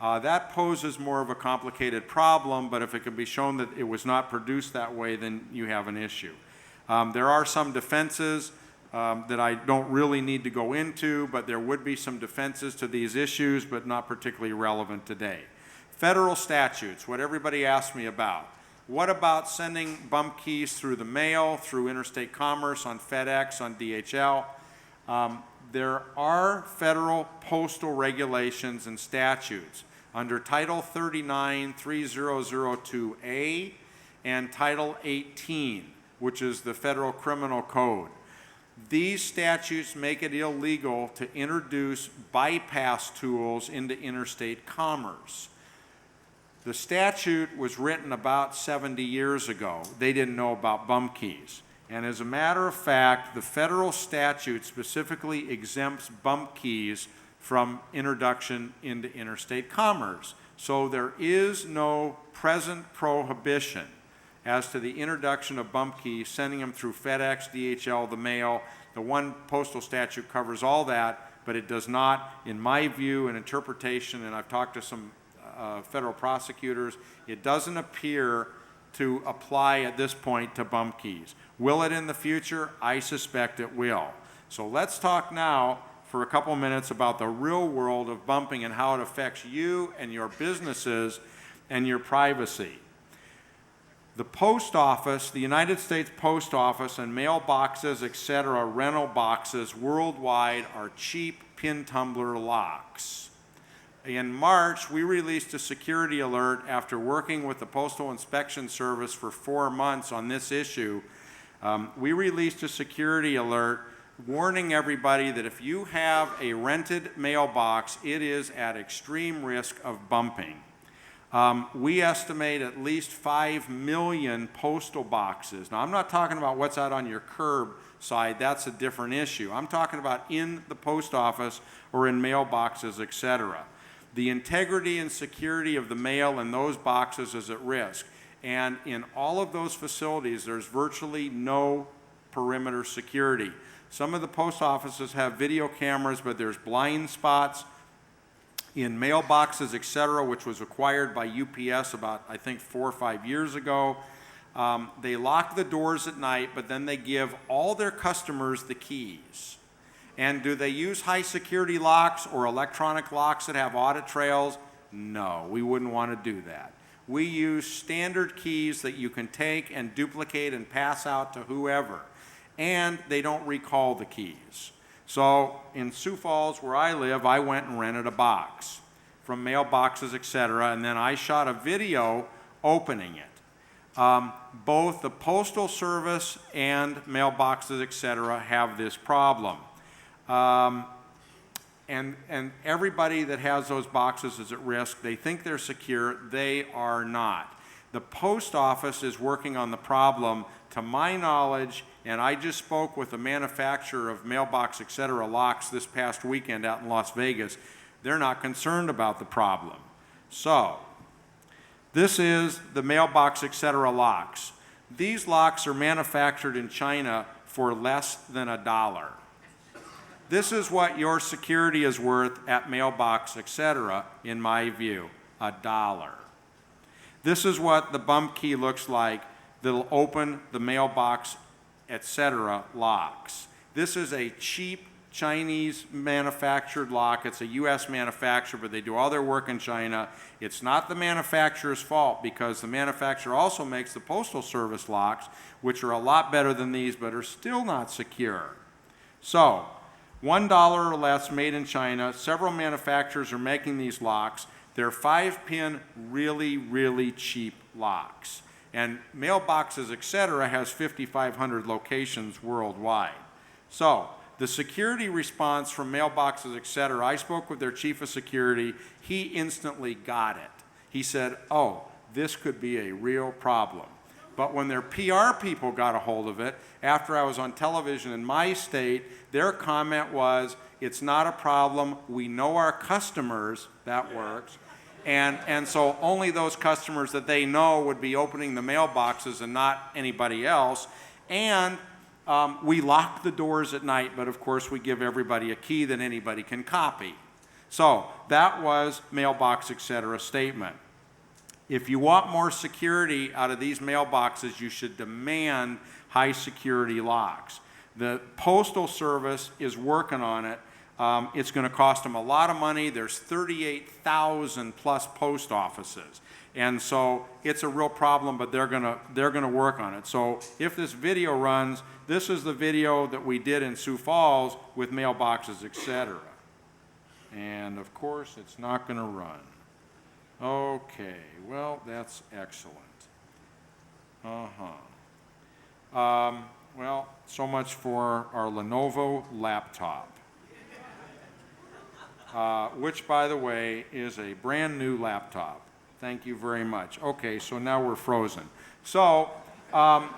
That poses more of a complicated problem, but if it can be shown that it was not produced that way, then you have an issue. There are some defenses that I don't really need to go into, but there would be some defenses to these issues, but not particularly relevant today. Federal statutes, what everybody asked me about. What about sending bump keys through the mail, through interstate commerce, on FedEx, on DHL? There are federal postal regulations and statutes under Title 39, 3002A, and Title 18, which is the Federal Criminal Code. These statutes make it illegal to introduce bypass tools into interstate commerce. The statute was written about 70 years ago. They didn't know about bump keys. And as a matter of fact, the federal statute specifically exempts bump keys from introduction into interstate commerce. So there is no present prohibition as to the introduction of bump keys, sending them through FedEx, DHL, the mail. The one postal statute covers all that, but it does not, in my view and interpretation, and I've talked to some federal prosecutors, it doesn't appear to apply at this point to bump keys. Will it in the future? I suspect it will. So let's talk now for a couple minutes about the real world of bumping and how it affects you and your businesses and your privacy. The post office, the United States Post Office, and mailboxes, etc., rental boxes worldwide are cheap pin tumbler locks. In March, we released a security alert after working with the Postal Inspection Service for 4 months on this issue. We released a security alert warning everybody that if you have a rented mailbox, it is at extreme risk of bumping. We estimate at least 5 million postal boxes. Now, I'm not talking about what's out on your curb side. That's a different issue. I'm talking about in the post office or in mailboxes, etc. The integrity and security of the mail in those boxes is at risk. And in all of those facilities, there's virtually no perimeter security. Some of the post offices have video cameras, but there's blind spots in mailboxes, etc., which was acquired by UPS about, I think, 4 or 5 years ago. They lock the doors at night, but then they give all their customers the keys. And do they use high security locks or electronic locks that have audit trails? No, we wouldn't want to do that. We use standard keys that you can take and duplicate and pass out to whoever. And they don't recall the keys. So in Sioux Falls, where I live, I went and rented a box from mailboxes, etc., and then I shot a video opening it. Both the Postal Service and mailboxes, etc., have this problem. And everybody that has those boxes is at risk. They think they're secure. They are not. The post office is working on the problem, to my knowledge, and I just spoke with a manufacturer of mailbox, etc. locks this past weekend out in Las Vegas. They're not concerned about the problem. So, this is the mailbox, etc. locks. These locks are manufactured in China for less than $1. This is what your security is worth at mailbox, etc., in my view, $1. This is what the bump key looks like that'll open the mailbox, etc. locks. This is a cheap Chinese manufactured lock. It's a US manufacturer, but they do all their work in China. It's not the manufacturer's fault, because the manufacturer also makes the Postal Service locks, which are a lot better than these, but are still not secure. So, $1 or less, made in China. Several manufacturers are making these locks. They're 5-pin, really, really cheap locks. And mailboxes, etc., has 5,500 locations worldwide. So, the security response from mailboxes, etc., I spoke with their chief of security. He instantly got it. He said, oh, this could be a real problem. But when their PR people got a hold of it, after I was on television in my state, their comment was, it's not a problem, we know our customers, that works, and so only those customers that they know would be opening the mailboxes and not anybody else. And we lock the doors at night, but of course we give everybody a key that anybody can copy. So that was mailbox, etc. statement. If you want more security out of these mailboxes, you should demand high security locks. The Postal Service is working on it. It's going to cost them a lot of money. There's 38,000 plus post offices. And so it's a real problem, but they're going to work on it. So if this video runs, this is the video that we did in Sioux Falls with mailboxes, etc. And of course, it's not going to run. Okay, well, that's excellent. Well, so much for our Lenovo laptop, which, by the way, is a brand new laptop. Thank you very much. Okay, so now we're frozen. So, no,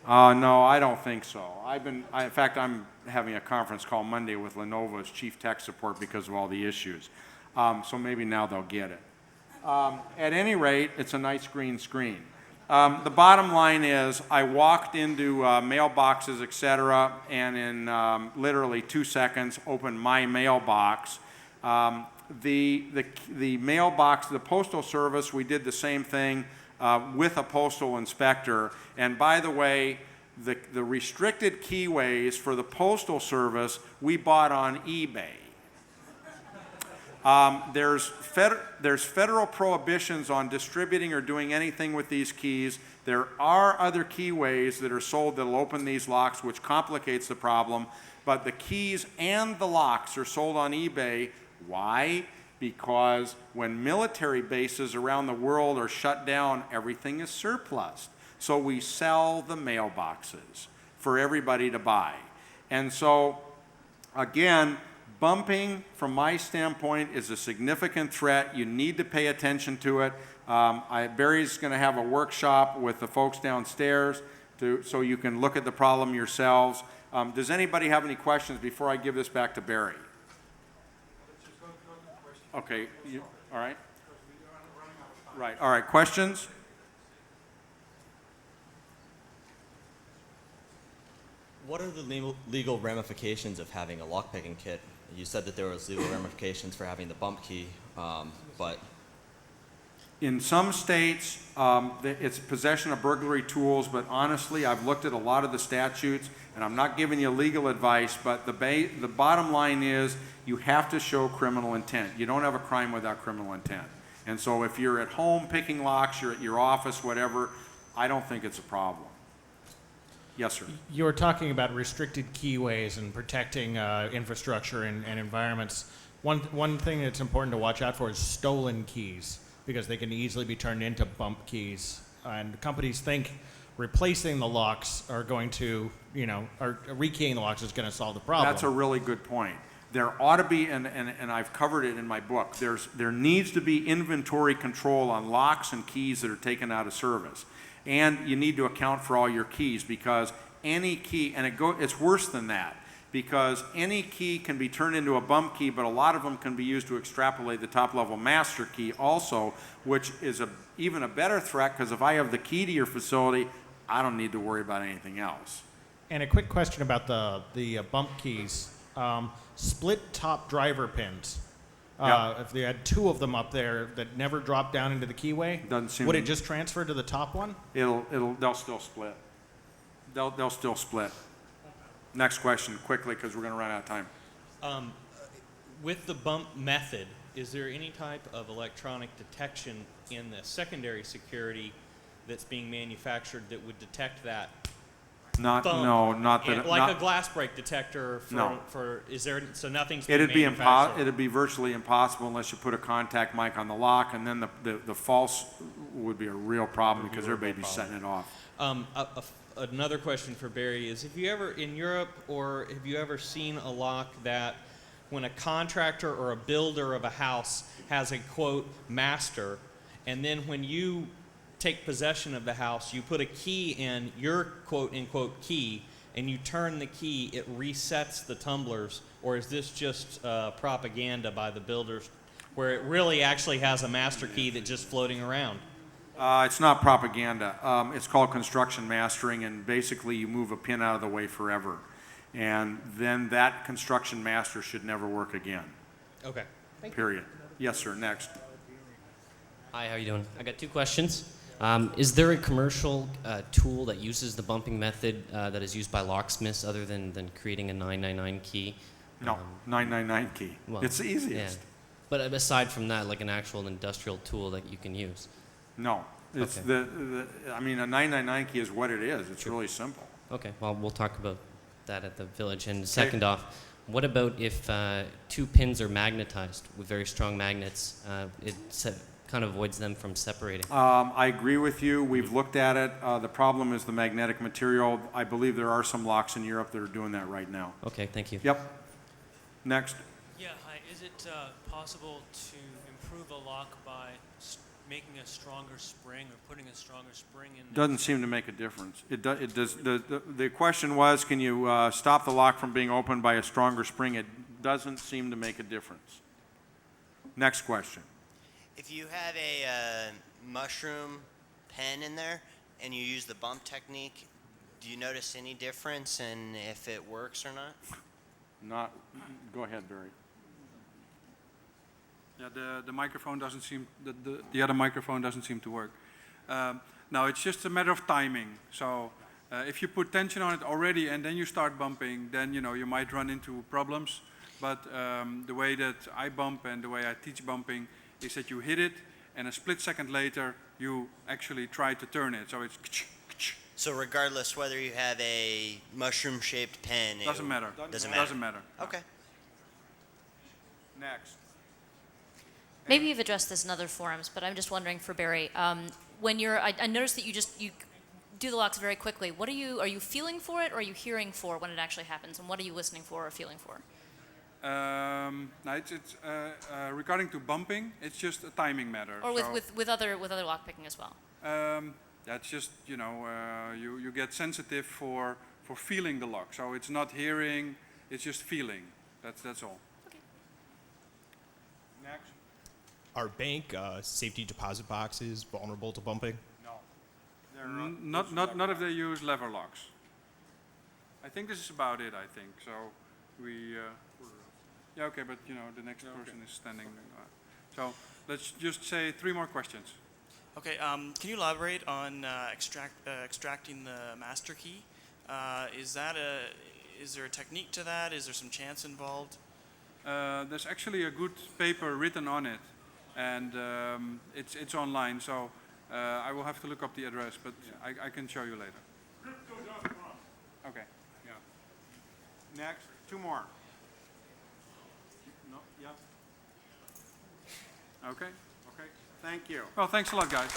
I don't think so. In fact, I'm having a conference call Monday with Lenovo's chief tech support because of all the issues. So maybe now they'll get it. At any rate, it's a nice green screen. The bottom line is I walked into mailboxes, etc., and in literally 2 seconds opened my mailbox. the mailbox, the postal service, we did the same thing with a postal inspector. And by the way, the restricted keyways for the postal service we bought on eBay. There's federal prohibitions on distributing or doing anything with these keys. There are other keyways that are sold that will open these locks, which complicates the problem. But the keys and the locks are sold on eBay. Why? Because when military bases around the world are shut down, everything is surplus. So we sell the mailboxes for everybody to buy. And so, again, bumping, from my standpoint, is a significant threat. You need to pay attention to it. Barry's going to have a workshop with the folks downstairs so you can look at the problem yourselves. Does anybody have any questions before I give this back to Barry? Okay, all right. Right, all right, questions? What are the legal ramifications of having a lockpicking kit? You said that there was legal ramifications for having the bump key, but... In some states, it's possession of burglary tools, but honestly, I've looked at a lot of the statutes, and I'm not giving you legal advice, but the bottom line is you have to show criminal intent. You don't have a crime without criminal intent. And so if you're at home picking locks, you're at your office, whatever, I don't think it's a problem. Yes, sir. You were talking about restricted keyways and protecting infrastructure and environments. One thing that's important to watch out for is stolen keys, because they can easily be turned into bump keys. And companies think replacing the locks are going to, or rekeying the locks is going to solve the problem. That's a really good point. There ought to be, and I've covered it in my book, there needs to be inventory control on locks and keys that are taken out of service. And you need to account for all your keys, because any key, and it's worse than that, because any key can be turned into a bump key, but a lot of them can be used to extrapolate the top-level master key also, which is even a better threat, because if I have the key to your facility, I don't need to worry about anything else. And a quick question about the bump keys. Split top driver pins. Yeah. If they had two of them up there that never dropped down into the keyway, Doesn't seem would to- it just transfer to the top one? They'll still split. They'll still split. Next question, quickly, because we're going to run out of time. With the bump method, is there any type of electronic detection in the secondary security that's being manufactured that would detect that Not that. like not, a glass break detector for, No. is there, so nothing's being It'd be manufactured? it'd be virtually impossible unless you put a contact mic on the lock, and then the false would be a real problem, because everybody'd be setting it off. Another question for Barry is, have you ever, in Europe, or have you ever seen a lock that when a contractor or a builder of a house has a, quote, master, and then when you take possession of the house, you put a key in your, quote, unquote, key, and you turn the key, it resets the tumblers, or is this just propaganda by the builders, where it really actually has a master key that's just floating around? It's not propaganda. It's called construction mastering, and basically you move a pin out of the way forever. And then that construction master should never work again. Okay. Period. Yes, sir. Next. Hi, how are you doing? I got two questions. Is there a commercial tool that uses the bumping method that is used by locksmiths other than creating a 999 key? No, 999 key. Well, It's the easiest. Yeah. But aside from that, like an actual industrial tool that you can use? No. It's Okay. I mean, a 999 key is what it is. It's really simple. Okay, well, we'll talk about that at the village. And second off, what about if two pins are magnetized with very strong magnets? It kind of avoids them from separating. I agree with you. We've looked at it. The problem is the magnetic material. I believe there are some locks in Europe that are doing that right now. Okay, thank you. Yep. Next. Yeah, hi. Is it possible to improve a lock by making a stronger spring or putting a stronger spring in there? Doesn't seem to make a difference. It does. The question was, can you stop the lock from being opened by a stronger spring? It doesn't seem to make a difference. Next question. If you have a mushroom pen in there and you use the bump technique, do you notice any difference in if it works or not? Go ahead, Barry. Yeah, the microphone doesn't seem, the other microphone doesn't seem to work. Now it's just a matter of timing. So if you put tension on it already and then you start bumping, then you might run into problems. But the way that I bump and the way I teach bumping is that you hit it and a split second later you actually try to turn it. So it's So regardless whether you have a mushroom-shaped pen, doesn't matter. Doesn't matter. Doesn't matter. Okay. Next. Maybe you've addressed this in other forums, but I'm just wondering for Barry, when I noticed that you do the locks very quickly. What are you feeling for it or are you hearing for when it actually happens? And what are you listening for or feeling for? No, it's regarding to bumping, it's just a timing matter. Or So, with other lockpicking as well? that's just, you get sensitive for feeling the lock. So it's not hearing, it's just feeling. That's all. Next. Are bank safety deposit boxes vulnerable to bumping? No. They're Not if they use lever locks. I think this is about it, I think. So we, yeah, okay, but the next person is standing. So let's just say 3 more questions. Okay, can you elaborate on extracting the master key? Is there a technique to that? Is there some chance involved? There's actually a good paper written on it, and it's online. So I will have to look up the address, but I can show you later. Okay. Yeah. Next. 2 more. No. Yeah. Okay. Okay. Thank you. Well, thanks a lot, guys.